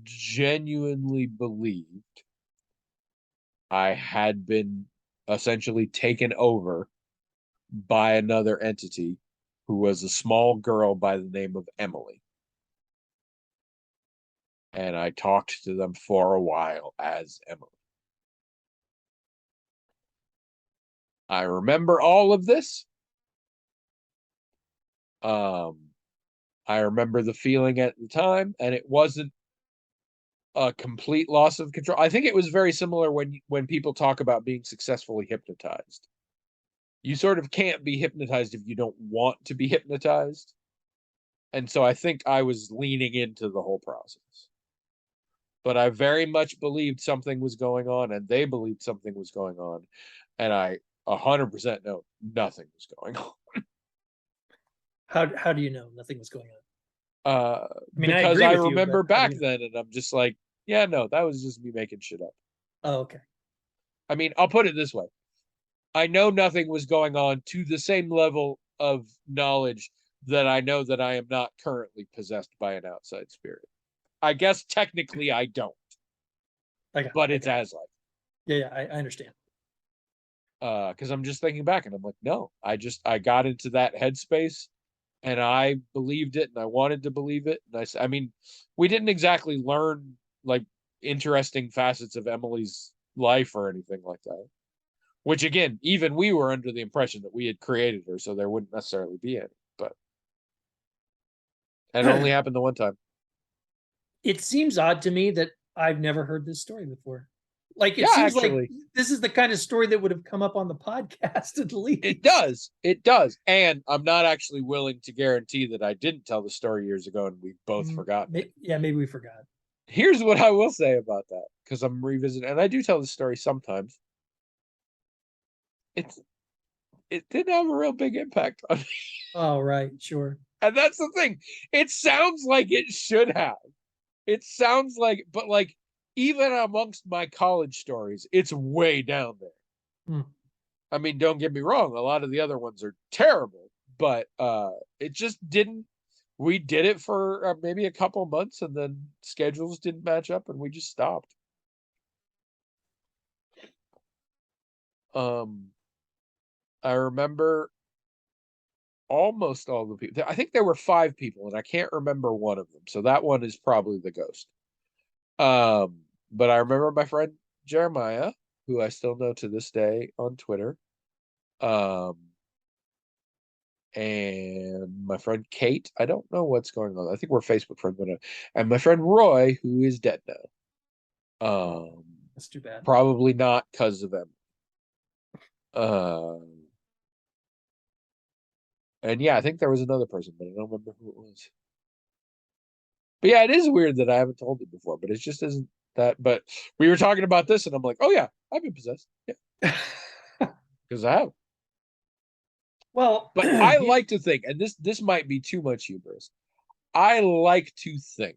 [SPEAKER 1] genuinely believed I had been essentially taken over by another entity who was a small girl by the name of Emily. And I talked to them for a while as Emily. I remember all of this. I remember the feeling at the time, and it wasn't a complete loss of control. I think it was very similar when people talk about being successfully hypnotized. You sort of can't be hypnotized if you don't want to be hypnotized. And so I think I was leaning into the whole process. But I very much believed something was going on, and they believed something was going on. And I 100% know nothing was going on.
[SPEAKER 2] How do you know nothing was going on?
[SPEAKER 1] I
[SPEAKER 2] mean, I
[SPEAKER 1] because
[SPEAKER 2] agree
[SPEAKER 1] I
[SPEAKER 2] with you,
[SPEAKER 1] remember
[SPEAKER 2] but how do
[SPEAKER 1] back
[SPEAKER 2] you know?
[SPEAKER 1] then, and I'm just like, yeah, no, that was just me making shit up.
[SPEAKER 2] Oh, okay.
[SPEAKER 1] I mean, I'll put it this way. I know nothing was going on to the same level of knowledge that I know that I am not currently possessed by an outside spirit. I guess technically I don't, but it's as like,
[SPEAKER 2] Yeah, I understand.
[SPEAKER 1] because I'm just thinking back and I'm like, no, I got into that headspace and I believed it and I wanted to believe it. And I mean, we didn't exactly learn like interesting facets of Emily's life or anything like that. Which again, even we were under the impression that we had created her, so there wouldn't necessarily be any. But it only happened the one time.
[SPEAKER 2] It seems odd to me that I've never heard this story before. Like it
[SPEAKER 1] Yeah,
[SPEAKER 2] seems
[SPEAKER 1] actually,
[SPEAKER 2] like this is the kind of story that would have come up on the podcast at least.
[SPEAKER 1] it does. It does. And I'm not actually willing to guarantee that I didn't tell the story years ago and we've both forgotten it.
[SPEAKER 2] Yeah, maybe we forgot.
[SPEAKER 1] Here's what I will say about that, because I'm revisiting, and I do tell the story sometimes. It didn't have a real big impact on me.
[SPEAKER 2] Oh, right, sure.
[SPEAKER 1] And that's the thing. It sounds like it should have. It sounds like, but like, even amongst my college stories, it's way down there. I mean, don't get me wrong, a lot of the other ones are terrible, but it just didn't. We did it for maybe a couple months, and then schedules didn't match up, and we just stopped. I remember almost all the people. I think there were 5 people, and I can't remember one of them. So that one is probably the ghost. But I remember my friend Jeremiah, who I still know to this day on Twitter. And my friend Kate. I don't know what's going on. I think we're Facebook friends, but and my friend Roy, who is dead now.
[SPEAKER 2] That's too bad.
[SPEAKER 1] Probably not because of them. And yeah, I think there was another person, but I don't remember who it was. But yeah, it is weird that I haven't told it before, but it just isn't that. But we were talking about this, and I'm like, oh yeah, I've been possessed. Yeah, because I have.
[SPEAKER 2] Well,
[SPEAKER 1] But I like to think, and this might be too much hubris. I like to think,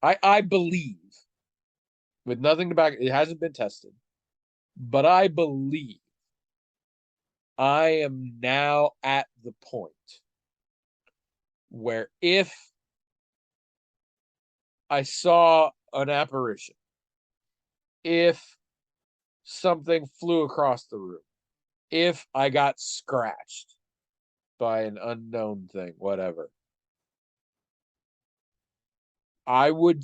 [SPEAKER 1] I believe, with nothing to back, it hasn't been tested, but I believe I am now at the point where if I saw an apparition, if something flew across the room, if I got scratched by an unknown thing, whatever, I would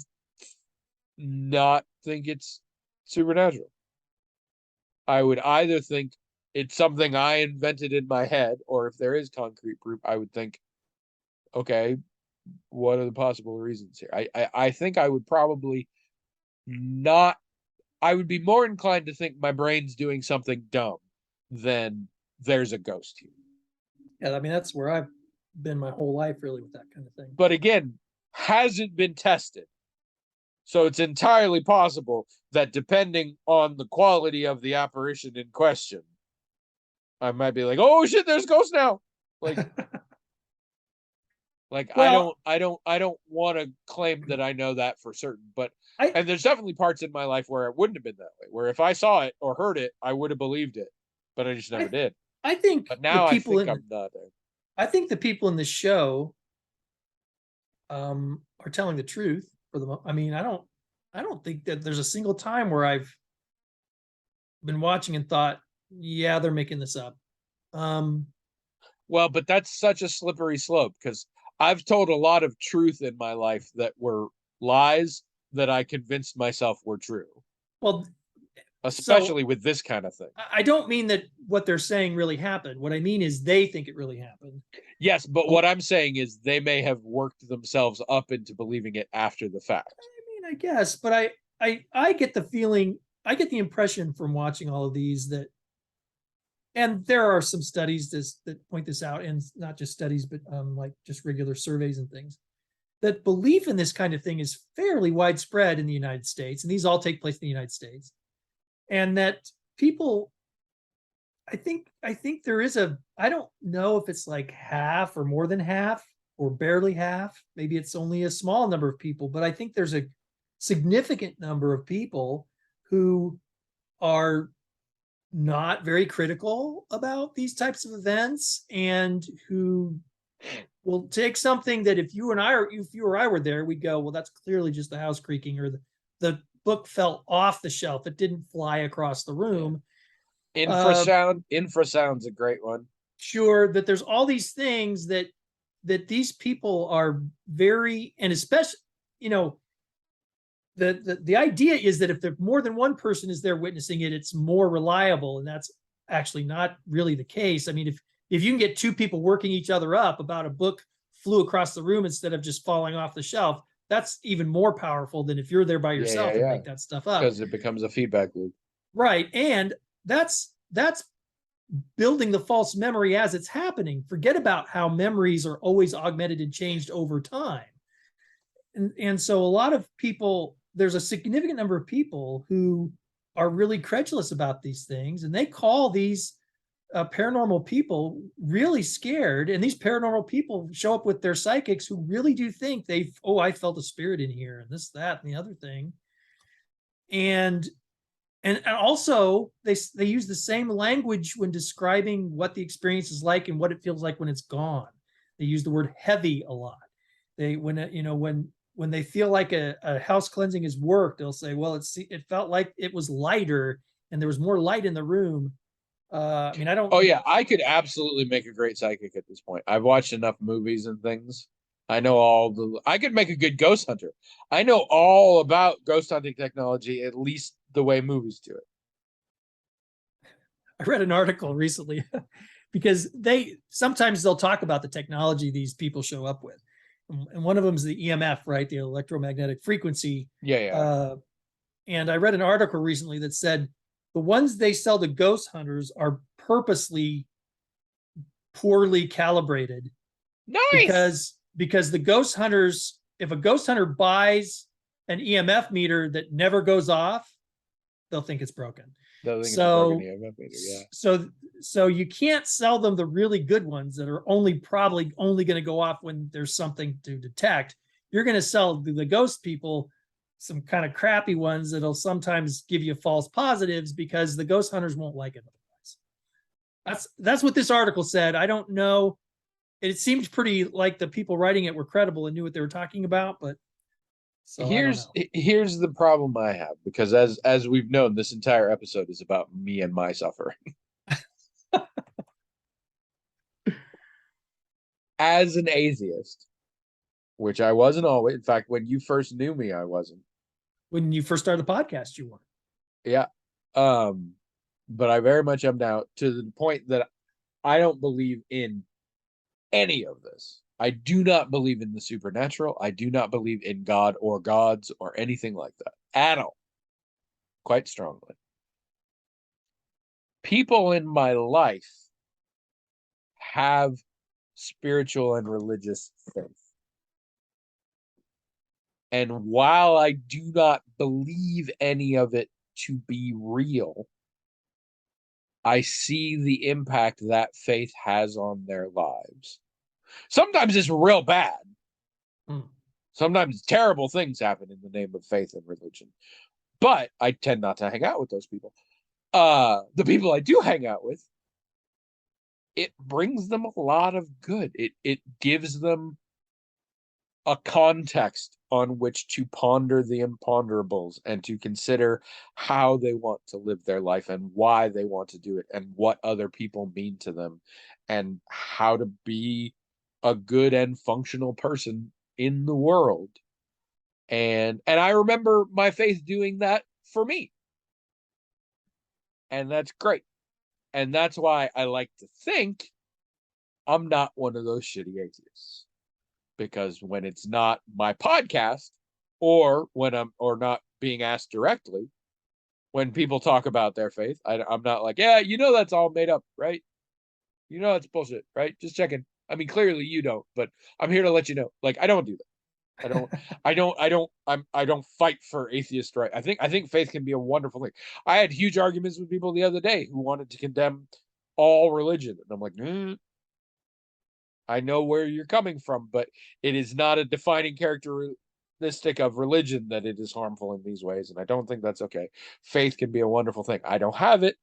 [SPEAKER 1] not think it's supernatural. I would either think it's something I invented in my head, or if there is concrete proof, I would think, okay, what are the possible reasons here? I think I would probably not. I would be more inclined to think my brain's doing something dumb than there's a ghost here.
[SPEAKER 2] Yeah, I mean, that's where I've been my whole life, really, with that kind of thing.
[SPEAKER 1] But again, hasn't been tested. So it's entirely possible that depending on the quality of the apparition in question, I might be like, oh shit, there's ghosts now. Like,
[SPEAKER 2] Well,
[SPEAKER 1] I don't want to claim that I know that for certain, but
[SPEAKER 2] I
[SPEAKER 1] and there's definitely parts in my life where it wouldn't have been that way, where if I saw it or heard it, I would have believed it, but I just never
[SPEAKER 2] I
[SPEAKER 1] did.
[SPEAKER 2] I think
[SPEAKER 1] But
[SPEAKER 2] the
[SPEAKER 1] now I
[SPEAKER 2] people
[SPEAKER 1] think
[SPEAKER 2] in
[SPEAKER 1] I'm not there.
[SPEAKER 2] I think the people in the show are telling the truth for the I mean, I don't think that there's a single time where I've been watching and thought, yeah, they're making this up. Um,
[SPEAKER 1] Well, but that's such a slippery slope because I've told a lot of truth in my life that were lies that I convinced myself were true,
[SPEAKER 2] well, so
[SPEAKER 1] especially with this kind of thing.
[SPEAKER 2] I don't mean that what they're saying really happened. What I mean is they think it really happened.
[SPEAKER 1] Yes, but
[SPEAKER 2] Oh,
[SPEAKER 1] what I'm saying is they may have worked themselves up into believing it after the fact.
[SPEAKER 2] I mean, I guess, but I get the feeling, I get the impression from watching all of these that, and there are some studies that point this out, and not just studies, but like just regular surveys and things, that belief in this kind of thing is fairly widespread in the United States, and these all take place in the United States, and that people, I think there is a, I don't know if it's like half or more than half or barely half, maybe it's only a small number of people, but I think there's a significant number of people who are not very critical about these types of events, and who will take something that if you and I, or if you or I were there, we'd go, well, that's clearly just the house creaking, or the book fell off the shelf, it didn't fly across the room. uh
[SPEAKER 1] Infrasound's a great one.
[SPEAKER 2] sure, that there's all these things that these people are very, and especially, you know, the idea is that if there more than one person is there witnessing it, it's more reliable, and that's actually not really the case. I mean, if you can get two people working each other up about a book flew across the room instead of just falling off the shelf, that's even more powerful than if you're there by
[SPEAKER 1] Yeah, yeah,
[SPEAKER 2] yourself and
[SPEAKER 1] yeah.
[SPEAKER 2] make that stuff up.
[SPEAKER 1] Because it becomes a feedback loop.
[SPEAKER 2] Right. And that's building the false memory as it's happening. Forget about how memories are always augmented and changed over time. And so a lot of people, there's a significant number of people who are really credulous about these things, and they call these paranormal people really scared. And these paranormal people show up with their psychics who really do think they've, oh, I felt a spirit in here, and this, that, and the other thing. And and also they use the same language when describing what the experience is like and what it feels like when it's gone. They use the word heavy a lot. They, when when they feel like a house cleansing has worked, they'll say, well, it felt like it was lighter and there was more light in the room. I mean, I don't.
[SPEAKER 1] Oh yeah, I could absolutely make a great psychic at this point. I've watched enough movies and things. I know all the. I could make a good ghost hunter. I know all about ghost hunting technology, at least the way movies do it.
[SPEAKER 2] I read an article recently because they sometimes they'll talk about the technology these people show up with, and one of them is the EMF, right, the electromagnetic frequency.
[SPEAKER 1] Yeah, yeah.
[SPEAKER 2] And I read an article recently that said the ones they sell to ghost hunters are purposely poorly calibrated,
[SPEAKER 1] Nice.
[SPEAKER 2] because the ghost hunters, if a ghost hunter buys an EMF meter that never goes off, they'll think it's broken.
[SPEAKER 1] Doesn't think it's a
[SPEAKER 2] So
[SPEAKER 1] broken EMF meter, yeah.
[SPEAKER 2] so you can't sell them the really good ones that are probably only going to go off when there's something to detect. You're going to sell the ghost people some kind of crappy ones that'll sometimes give you false positives because the ghost hunters won't like it otherwise. That's what this article said. I don't know. It seemed pretty like the people writing it were credible and knew what they were talking about, but so I don't know.
[SPEAKER 1] Here's the problem I have, because as we've known, this entire episode is about me and my suffering. As an atheist, which I wasn't always. In fact, when you first knew me, I wasn't.
[SPEAKER 2] When you first started the podcast, you weren't.
[SPEAKER 1] Yeah. But I very much am now, to the point that I don't believe in any of this. I do not believe in the supernatural. I do not believe in God or gods or anything like that at all. Quite strongly. People in my life have spiritual and religious faith. And while I do not believe any of it to be real, I see the impact that faith has on their lives. Sometimes it's real bad. Sometimes terrible things happen in the name of faith and religion. But I tend not to hang out with those people. The people I do hang out with, it brings them a lot of good. It gives them a context on which to ponder the imponderables and to consider how they want to live their life and why they want to do it and what other people mean to them and how to be a good and functional person in the world. And I remember my faith doing that for me. And that's great. And that's why I like to think I'm not one of those shitty atheists. Because when it's not my podcast, or when I'm not being asked directly, when people talk about their faith, I'm not like, yeah, that's all made up, right? That's bullshit, right? Just checking. I mean, clearly you don't, but I'm here to let you know. Like, I don't do that. I don't fight for atheist right. I think faith can be a wonderful thing. I had huge arguments with people the other day who wanted to condemn all religion, and I'm like, I know where you're coming from, but it is not a defining characteristic of religion that it is harmful in these ways, and I don't think that's okay. Faith can be a wonderful thing. I don't have it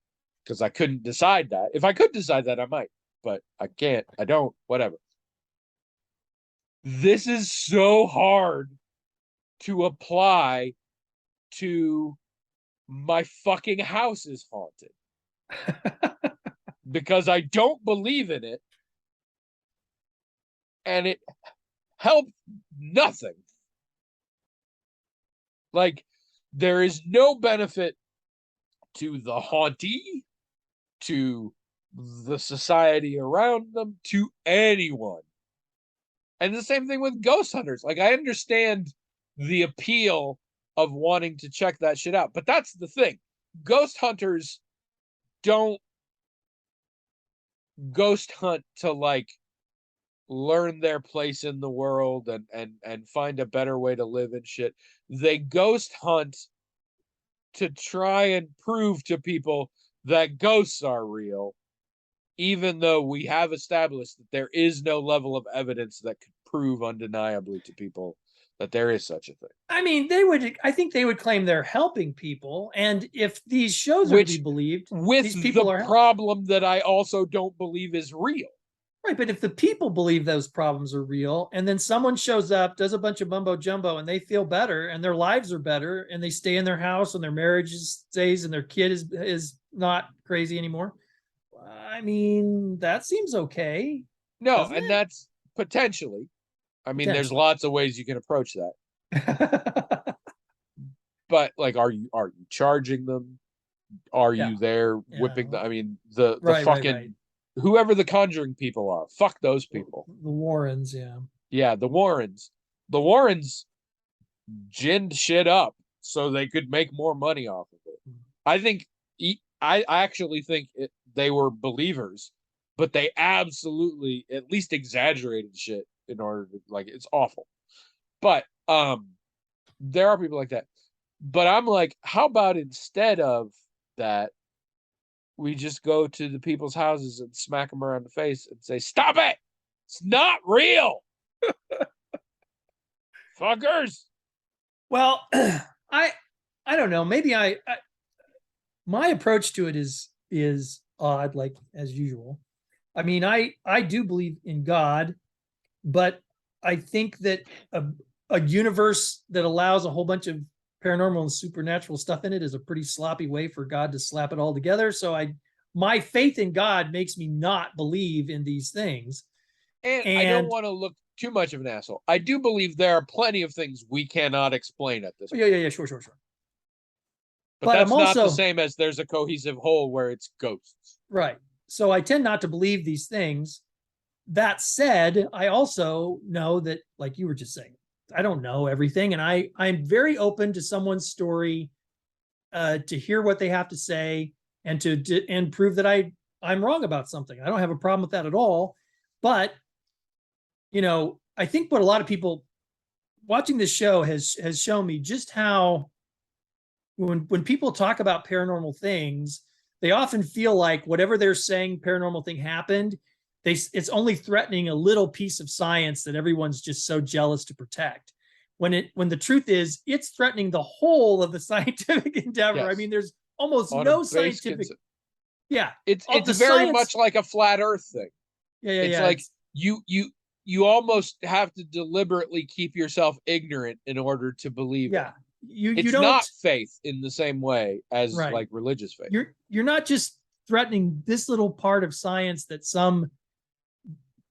[SPEAKER 1] because I couldn't decide that. If I could decide that, I might, but I can't. I don't. Whatever. This is so hard to apply to my fucking house is haunted because I don't believe in it. And it helped nothing. Like, there is no benefit to the hauntee, to the society around them, to anyone. And the same thing with ghost hunters. Like, I understand the appeal of wanting to check that shit out, but that's the thing. Ghost hunters don't ghost hunt to like learn their place in the world and find a better way to live and shit. They ghost hunt to try and prove to people that ghosts are real, even though we have established that there is no level of evidence that could prove undeniably to people that there is such a thing.
[SPEAKER 2] I mean, I think they would claim they're helping people. And if these shows are to be believed,
[SPEAKER 1] with
[SPEAKER 2] these people
[SPEAKER 1] the problem that I also don't believe is real.
[SPEAKER 2] Right, but if the people believe those problems are real, and then someone shows up, does a bunch of mumbo jumbo, and they feel better, and their lives are better, and they stay in their house, and their marriage stays, and their kid is not crazy anymore. I mean, that seems okay.
[SPEAKER 1] No, and that's potentially. I mean, there's lots of ways you can approach that. But like, are you charging them? Are you there whipping the? I mean, the fucking whoever the Conjuring people are, fuck those people.
[SPEAKER 2] The Warrens,
[SPEAKER 1] yeah, the Warrens. The Warrens ginned shit up so they could make more money off of it. I think I actually think they were believers, but they absolutely at least exaggerated shit in order to, like, it's awful. But there are people like that. But I'm like, how about instead of that, we just go to the people's houses and smack them around the face and say, stop it! It's not real! Fuckers!
[SPEAKER 2] Well, I don't know. Maybe my approach to it is odd, like as usual. I mean, I do believe in God, but I think that a universe that allows a whole bunch of paranormal and supernatural stuff in it is a pretty sloppy way for God to slap it all together. So my faith in God makes me not believe in these things.
[SPEAKER 1] And I don't want to look too much of an asshole. I do believe there are plenty of things we cannot explain at this point.
[SPEAKER 2] Yeah, sure.
[SPEAKER 1] But
[SPEAKER 2] But I'm
[SPEAKER 1] that's not the
[SPEAKER 2] also
[SPEAKER 1] same as there's a cohesive whole where it's ghosts.
[SPEAKER 2] right. So I tend not to believe these things. That said, I also know that, like you were just saying, I don't know everything, and I'm very open to someone's story, to hear what they have to say, and and prove that I'm wrong about something. I don't have a problem with that at all. But I think what a lot of people watching this show has shown me just how when people talk about paranormal things, they often feel like whatever they're saying paranormal thing happened, it's only threatening a little piece of science that everyone's just so jealous to protect. When the truth is, it's threatening the whole of the scientific endeavor.
[SPEAKER 1] Yes.
[SPEAKER 2] I mean, there's almost
[SPEAKER 1] On
[SPEAKER 2] no
[SPEAKER 1] a base
[SPEAKER 2] scientific.
[SPEAKER 1] cons-
[SPEAKER 2] Yeah,
[SPEAKER 1] It's
[SPEAKER 2] the
[SPEAKER 1] very
[SPEAKER 2] science.
[SPEAKER 1] much like a flat Earth thing.
[SPEAKER 2] Yeah.
[SPEAKER 1] It's like you almost have to deliberately keep yourself ignorant in order to believe
[SPEAKER 2] Yeah,
[SPEAKER 1] it.
[SPEAKER 2] you
[SPEAKER 1] It's
[SPEAKER 2] don't.
[SPEAKER 1] not faith in the same way as
[SPEAKER 2] Right.
[SPEAKER 1] like religious faith.
[SPEAKER 2] You're not just threatening this little part of science that some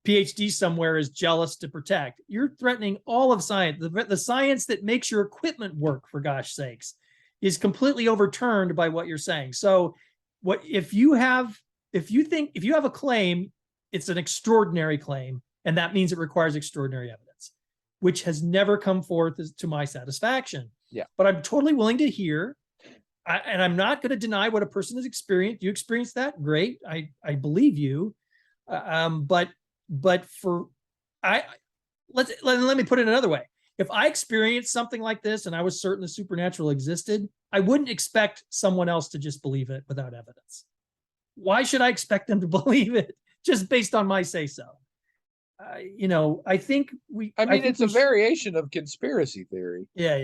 [SPEAKER 2] PhD somewhere is jealous to protect. You're threatening all of science. The science that makes your equipment work, for gosh sakes, is completely overturned by what you're saying. So what if you have a claim, it's an extraordinary claim, and that means it requires extraordinary evidence, which has never come forth to my satisfaction.
[SPEAKER 1] Yeah.
[SPEAKER 2] But I'm totally willing to hear, and I'm not going to deny what a person has experienced. You experienced that, great. I believe you. But for let me put it another way. If I experienced something like this and I was certain the supernatural existed, I wouldn't expect someone else to just believe it without evidence. Why should I expect them to believe it just based on my say so? I think
[SPEAKER 1] it's a variation of conspiracy theory.
[SPEAKER 2] Yeah.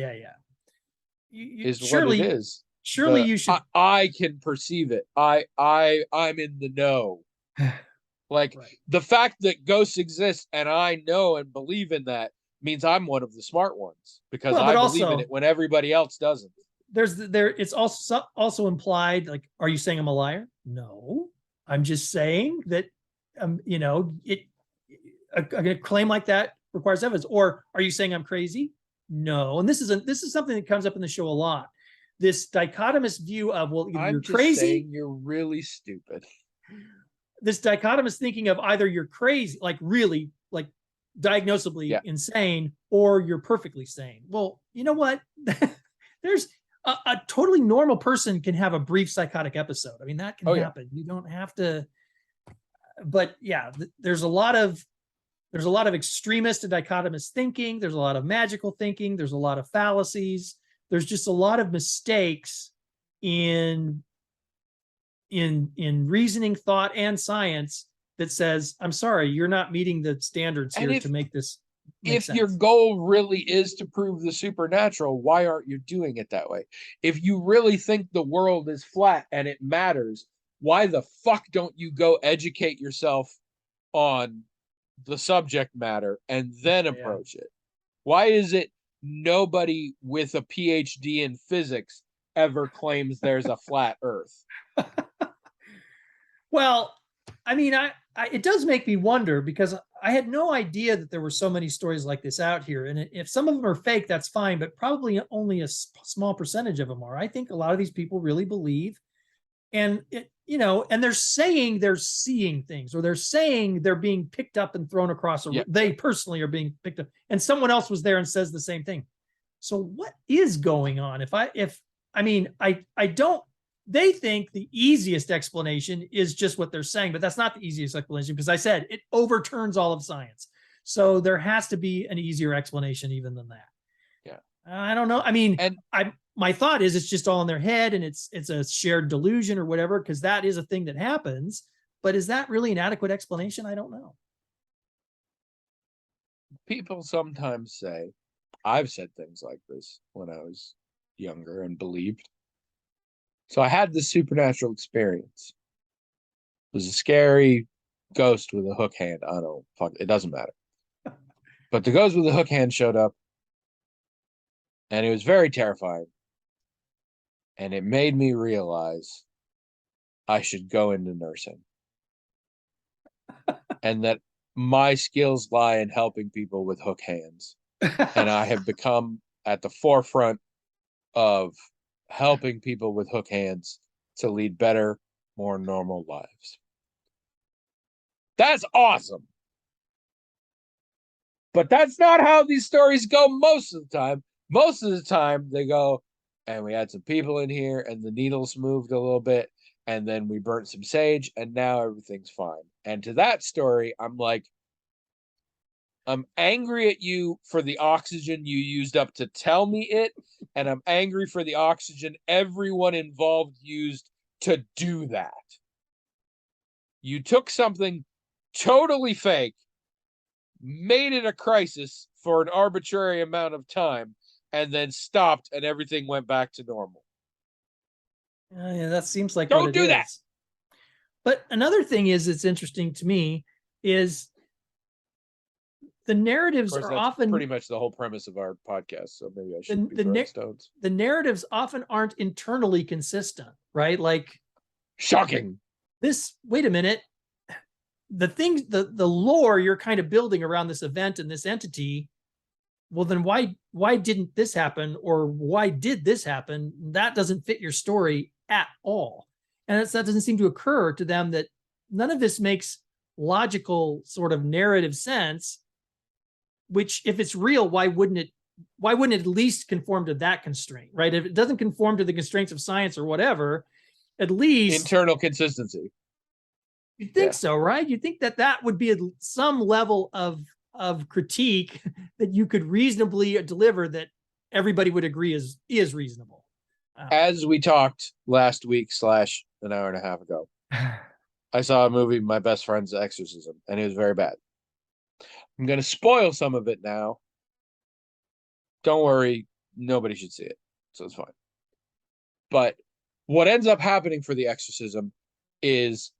[SPEAKER 1] Is surely, what it is.
[SPEAKER 2] Surely you should.
[SPEAKER 1] I can perceive it. I'm in the know. Like right. The fact that ghosts exist and I know and believe in that means I'm one of the smart ones because I believe in it when everybody else doesn't.
[SPEAKER 2] It's also implied, like, are you saying I'm a liar? No, I'm just saying that a claim like that requires evidence. Or are you saying I'm crazy? No. And this is something that comes up in the show a lot. This dichotomous view of, well, either you're crazy,
[SPEAKER 1] you're really stupid.
[SPEAKER 2] This dichotomous thinking of either you're crazy, like really, like diagnosably insane, or you're perfectly sane. Well, you know what? There's a totally normal person can have a brief psychotic episode. I mean, that can happen. You don't have to. But yeah, there's a lot of extremist and dichotomous thinking. There's a lot of magical thinking. There's a lot of fallacies. There's just a lot of mistakes in reasoning, thought, and science that says, I'm sorry, you're not meeting the standards here to make this make
[SPEAKER 1] if
[SPEAKER 2] sense.
[SPEAKER 1] Your goal really is to prove the supernatural, why aren't you doing it that way? If you really think the world is flat and it matters, why the fuck don't you go educate yourself on the subject matter and then approach it? Why is it nobody with a PhD in physics ever claims there's a flat Earth?
[SPEAKER 2] Well, I mean, it does make me wonder, because I had no idea that there were so many stories like this out here. And if some of them are fake, that's fine, but probably only a small percentage of them are. I think a lot of these people really believe, and and they're saying they're seeing things, or they're saying they're being picked up and thrown across. They personally are being picked up, and someone else was there and says the same thing. So what is going on? I don't. They think the easiest explanation is just what they're saying, but that's not the easiest explanation, because I said it overturns all of science. So there has to be an easier explanation even than that.
[SPEAKER 1] Yeah.
[SPEAKER 2] I don't know. I mean, my thought is it's just all in their head and it's a shared delusion or whatever, because that is a thing that happens. But is that really an adequate explanation? I don't know.
[SPEAKER 1] People sometimes say, I've said things like this when I was younger and believed. So I had this supernatural experience. It was a scary ghost with a hook hand. I don't know. Fuck, it doesn't matter. But the ghost with the hook hand showed up, and it was very terrifying. And it made me realize I should go into nursing. And that my skills lie in helping people with hook hands. And I have become at the forefront of helping people with hook hands to lead better, more normal lives. That's awesome. But that's not how these stories go most of the time. Most of the time, they go, and we had some people in here, and the needles moved a little bit, and then we burnt some sage, and now everything's fine. And to that story, I'm like, I'm angry at you for the oxygen you used up to tell me it, and I'm angry for the oxygen everyone involved used to do that. You took something totally fake, made it a crisis for an arbitrary amount of time, and then stopped, and everything went back to normal.
[SPEAKER 2] Yeah, that seems like
[SPEAKER 1] Don't
[SPEAKER 2] what it
[SPEAKER 1] do that.
[SPEAKER 2] is. But another thing is, it's interesting to me, is the
[SPEAKER 1] Of
[SPEAKER 2] narratives
[SPEAKER 1] course,
[SPEAKER 2] are
[SPEAKER 1] that's
[SPEAKER 2] often
[SPEAKER 1] pretty much the whole premise of our podcast. So maybe I
[SPEAKER 2] the
[SPEAKER 1] should be
[SPEAKER 2] the
[SPEAKER 1] throwing
[SPEAKER 2] na-
[SPEAKER 1] stones.
[SPEAKER 2] the narratives often aren't internally consistent, right? Like
[SPEAKER 1] Shocking.
[SPEAKER 2] this. Wait a minute. The things, the lore you're kind of building around this event and this entity, well, then why didn't this happen, or why did this happen? That doesn't fit your story at all, and that doesn't seem to occur to them, that none of this makes logical sort of narrative sense. Which, if it's real, why wouldn't it at least conform to that constraint, right? If it doesn't conform to the constraints of science or whatever, at least
[SPEAKER 1] Internal consistency.
[SPEAKER 2] you'd think
[SPEAKER 1] Yeah.
[SPEAKER 2] so, right? You'd think that that would be some level of critique that you could reasonably deliver, that everybody would agree is reasonable.
[SPEAKER 1] As we talked last week / an hour and a half ago, I saw a movie, My Best Friend's Exorcism, and it was very bad. I'm going to spoil some of it now. Don't worry, nobody should see it, so it's fine. But what ends up happening for the exorcism is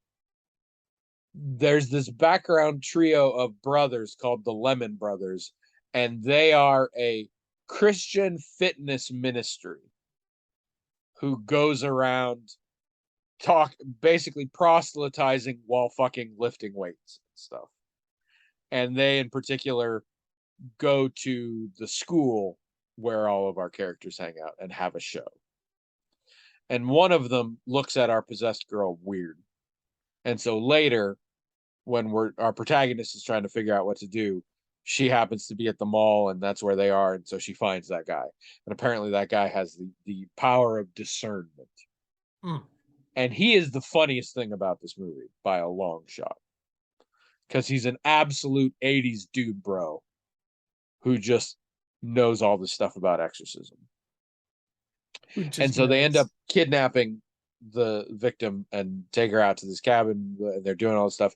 [SPEAKER 1] there's this background trio of brothers called the Lemon Brothers, and they are a Christian fitness ministry who goes around basically proselytizing while fucking lifting weights and stuff. And they in particular go to the school where all of our characters hang out and have a show. And one of them looks at our possessed girl weird. And so later, when our protagonist is trying to figure out what to do, she happens to be at the mall, and that's where they are, and so she finds that guy. And apparently that guy has the power of discernment.
[SPEAKER 2] Mm.
[SPEAKER 1] And he is the funniest thing about this movie by a long shot. Because he's an absolute 80s dude, bro, who just knows all this stuff about exorcism. And so they end up kidnapping the victim and take her out to this cabin, and they're doing all this stuff.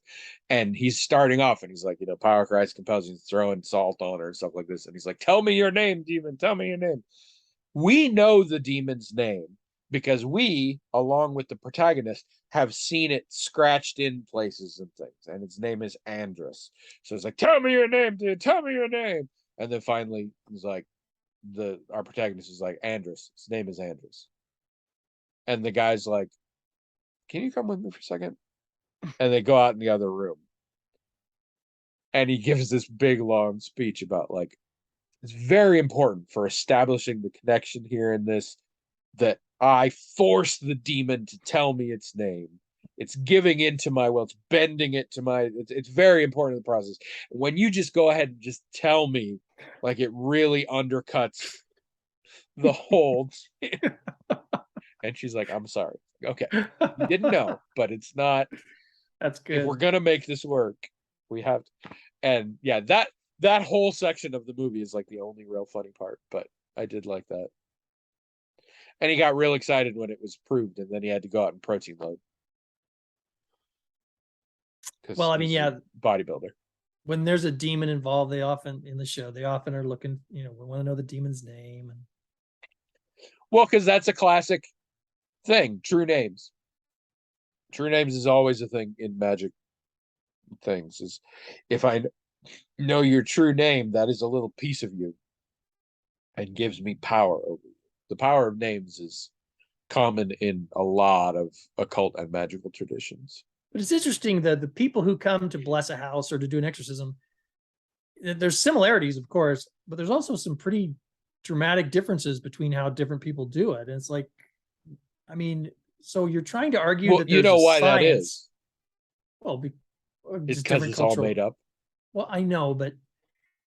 [SPEAKER 1] And he's starting off, and he's like, power of Christ compels you, throwing salt on her and stuff like this. And he's like, tell me your name, demon. Tell me your name. We know the demon's name because we, along with the protagonist, have seen it scratched in places and things. And its name is Andrus. So it's like, tell me your name, dude. Tell me your name. And then finally, he's like, our protagonist is like, Andrus. His name is Andrus. And the guy's like, can you come with me for a second? And they go out in the other room. And he gives this big, long speech about, like, it's very important for establishing the connection here in this, that I forced the demon to tell me its name. It's giving into my will. It's bending it to my, it's very important in the process. When you just go ahead and just tell me, like, it really undercuts the whole. And she's like, I'm sorry. Okay. You didn't know, but it's not.
[SPEAKER 2] That's good.
[SPEAKER 1] If we're going to make this work, we have to. And yeah, that whole section of the movie is like the only real funny part, but I did like that. And he got real excited when it was proved, and then he had to go out and protein load.
[SPEAKER 2] Well, I mean, yeah,
[SPEAKER 1] bodybuilder.
[SPEAKER 2] When there's a demon involved, they often are looking, we want to know the demon's name. And
[SPEAKER 1] well, because that's a classic thing. True names is always a thing in magic things. Is if I know your true name, that is a little piece of you and gives me power over you. The power of names is common in a lot of occult and magical traditions.
[SPEAKER 2] But it's interesting that the people who come to bless a house or to do an exorcism, there's similarities, of course, but there's also some pretty dramatic differences between how different people do it. And it's like, I mean, so you're trying to argue
[SPEAKER 1] Well,
[SPEAKER 2] that
[SPEAKER 1] you
[SPEAKER 2] there's
[SPEAKER 1] know
[SPEAKER 2] a
[SPEAKER 1] why that
[SPEAKER 2] science.
[SPEAKER 1] is.
[SPEAKER 2] Well,
[SPEAKER 1] It's
[SPEAKER 2] just
[SPEAKER 1] because
[SPEAKER 2] different
[SPEAKER 1] it's all
[SPEAKER 2] cultural.
[SPEAKER 1] made up.
[SPEAKER 2] Well, I know, but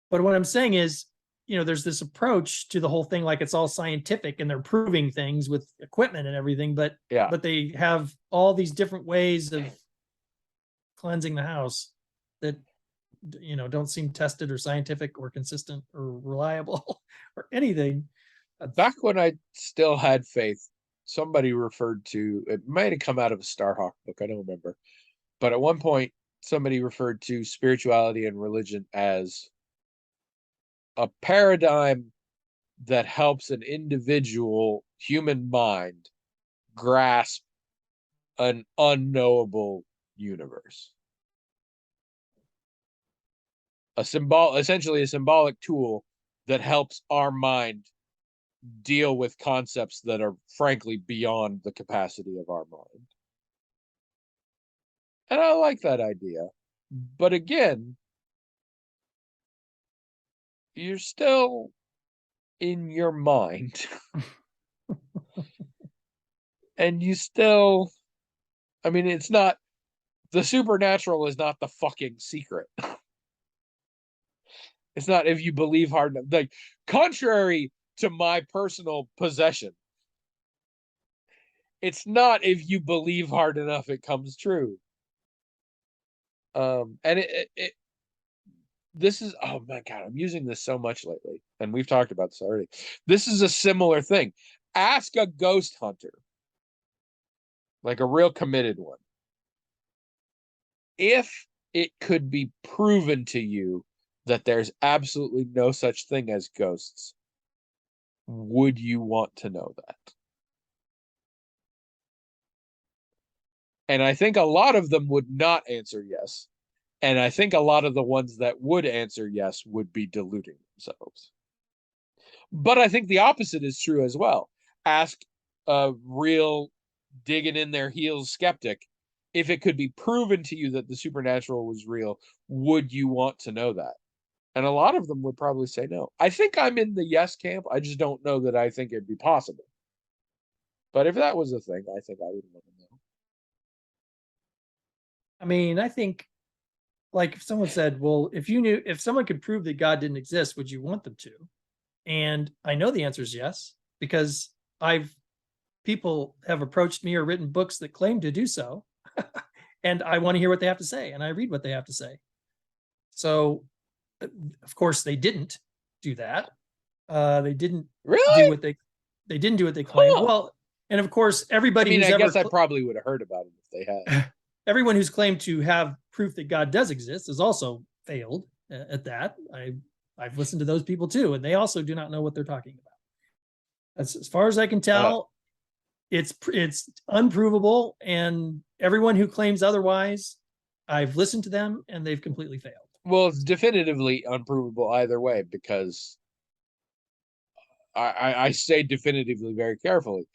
[SPEAKER 2] what I'm saying is, there's this approach to the whole thing, like it's all scientific and they're proving things with equipment and everything, but
[SPEAKER 1] Yeah.
[SPEAKER 2] they have all these different ways of cleansing the house that don't seem tested or scientific or consistent or reliable or anything.
[SPEAKER 1] Back when I still had faith, somebody referred to, it might have come out of a Starhawk book, I don't remember. But at one point, somebody referred to spirituality and religion as a paradigm that helps an individual human mind grasp an unknowable universe. Essentially a symbolic tool that helps our mind deal with concepts that are frankly beyond the capacity of our mind. And I like that idea. But again, you're still in your mind. And you still, I mean, it's not, the supernatural is not the fucking secret. It's not if you believe hard enough. Like, contrary to my personal possession, it's not if you believe hard enough it comes true. And this is, oh my God, I'm using this so much lately, and we've talked about this already. This is a similar thing. Ask a ghost hunter, like a real committed one, if it could be proven to you that there's absolutely no such thing as ghosts, would you want to know that? And I think a lot of them would not answer yes. And I think a lot of the ones that would answer yes would be deluding themselves. But I think the opposite is true as well. Ask a real digging in their heels skeptic, if it could be proven to you that the supernatural was real, would you want to know that? And a lot of them would probably say no. I think I'm in the yes camp. I just don't know that I think it'd be possible. But if that was a thing, I think I would want to know.
[SPEAKER 2] I mean, I think, like, if someone said, well, if someone could prove that God didn't exist, would you want them to? And I know the answer is yes, because people have approached me or written books that claim to do so. And I want to hear what they have to say, and I read what they have to say. So, of course, they didn't do that. They didn't
[SPEAKER 1] Really?
[SPEAKER 2] do what they didn't do what they claimed.
[SPEAKER 1] Huh.
[SPEAKER 2] Well, and of course, everybody.
[SPEAKER 1] I mean, I guess I probably would have heard about it if they had.
[SPEAKER 2] Everyone who's claimed to have proof that God does exist has also failed at that. I've listened to those people too, and they also do not know what they're talking about. As far as I can tell, it's unprovable, and everyone who claims otherwise, I've listened to them, and they've completely failed.
[SPEAKER 1] Well, it's definitively unprovable either way, because I say definitively very carefully.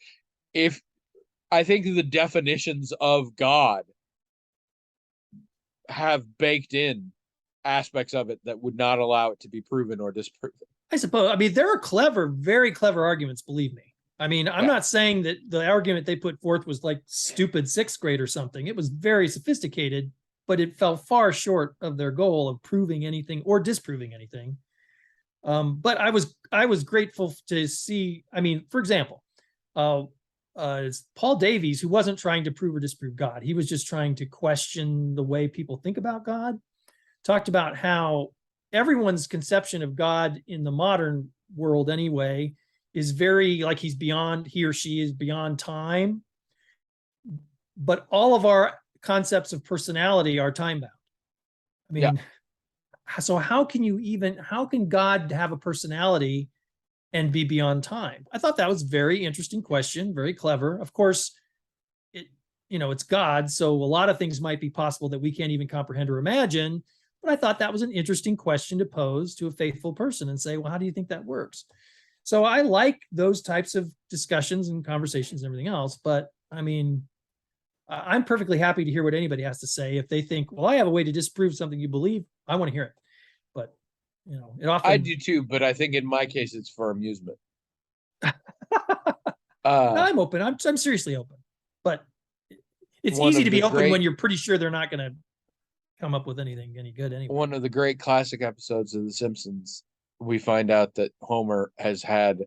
[SPEAKER 1] If I think the definitions of God have baked in aspects of it that would not allow it to be proven or disproven.
[SPEAKER 2] I suppose. I mean, there are very clever arguments, believe me. I mean, I'm not saying that the argument they put forth was like stupid sixth grade or something. It was very sophisticated, but it fell far short of their goal of proving anything or disproving anything. But I was grateful to see. I mean, for example, it's Paul Davies, who wasn't trying to prove or disprove God. He was just trying to question the way people think about God. Talked about how everyone's conception of God in the modern world, anyway, is very like he or she is beyond time. But all of our concepts of personality are time bound. I mean, so how can God have a personality and be beyond time? I thought that was a very interesting question, very clever. Of course, it's God, so a lot of things might be possible that we can't even comprehend or imagine. But I thought that was an interesting question to pose to a faithful person and say, well, how do you think that works? So I like those types of discussions and conversations and everything else. But I mean, I'm perfectly happy to hear what anybody has to say. If they think, well, I have a way to disprove something you believe, I want to hear it. But it
[SPEAKER 1] I
[SPEAKER 2] often
[SPEAKER 1] do too, but I think in my case it's for amusement.
[SPEAKER 2] No,
[SPEAKER 1] Uh,
[SPEAKER 2] I'm open. I'm seriously open. But it's
[SPEAKER 1] one
[SPEAKER 2] easy
[SPEAKER 1] of
[SPEAKER 2] to
[SPEAKER 1] the
[SPEAKER 2] be open when
[SPEAKER 1] great
[SPEAKER 2] you're pretty sure they're not going to come up with anything any good anyway.
[SPEAKER 1] one of the great classic episodes of The Simpsons, we find out that Homer has had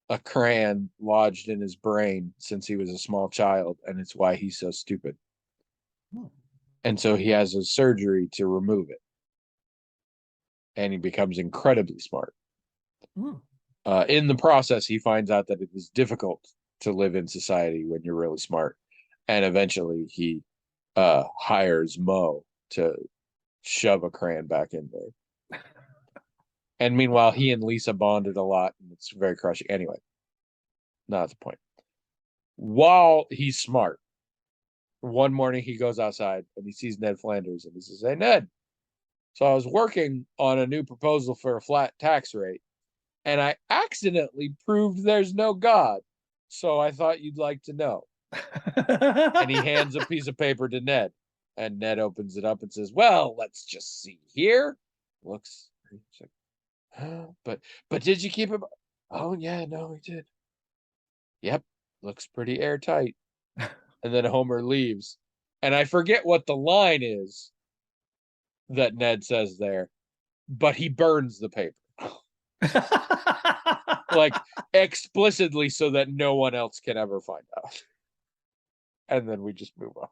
[SPEAKER 1] a crayon lodged in his brain since he was a small child, and it's why he's so stupid.
[SPEAKER 2] Hmm.
[SPEAKER 1] And so he has a surgery to remove it, and he becomes incredibly smart.
[SPEAKER 2] Hmm.
[SPEAKER 1] In the process, he finds out that it is difficult to live in society when you're really smart, and eventually he hires Mo to shove a crayon back in there. And meanwhile, he and Lisa bonded a lot, and it's very crushing. Anyway, not the point. While he's smart, one morning he goes outside and he sees Ned Flanders, and he says, "Hey, Ned, so I was working on a new proposal for a flat tax rate, and I accidentally proved there's no God. So I thought you'd like to know." And he hands a piece of paper to Ned, and Ned opens it up and says, "Well, let's just see here." Looks, like, but did you keep it? Oh yeah, no, we did. Yep, looks pretty airtight. And then Homer leaves, and I forget what the line is that Ned says there, but he burns the paper like explicitly so that no one else can ever find out. And then we just move on.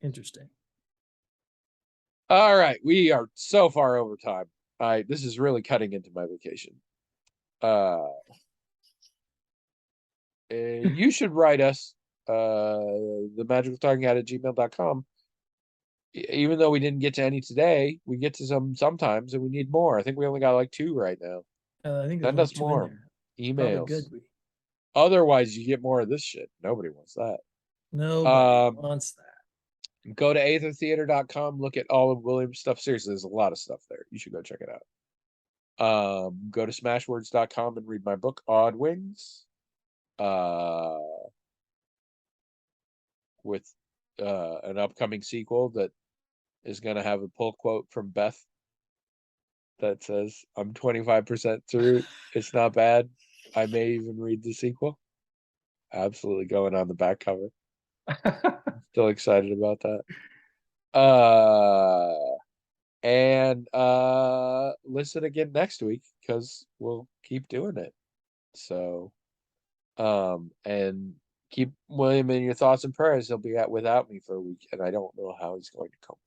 [SPEAKER 2] Interesting.
[SPEAKER 1] All right, we are so far over time. This is really cutting into my vacation. Uh, you should write us the magical talking at gmail.com. Even though we didn't get to any today, we get to some sometimes, and we need more. I think we only got like 2 right now.
[SPEAKER 2] I think there's
[SPEAKER 1] Send
[SPEAKER 2] only
[SPEAKER 1] us
[SPEAKER 2] 2 in
[SPEAKER 1] more
[SPEAKER 2] there. Probably good.
[SPEAKER 1] emails. Otherwise, you get more of this shit. Nobody wants that.
[SPEAKER 2] Nobody wants that.
[SPEAKER 1] Go to aethertheater.com. Look at all of Williams' stuff. Seriously, there's a lot of stuff there. You should go check it out. Go to smashwords.com and read my book, Odd Wings. With an upcoming sequel that is going to have a pull quote from Beth that says, "I'm 25% through. It's not bad. I may even read the sequel." Absolutely going on the back cover. Still excited about that. And listen again next week because we'll keep doing it. So and keep William in your thoughts and prayers. He'll be out without me for a week, and I don't know how he's going to cope.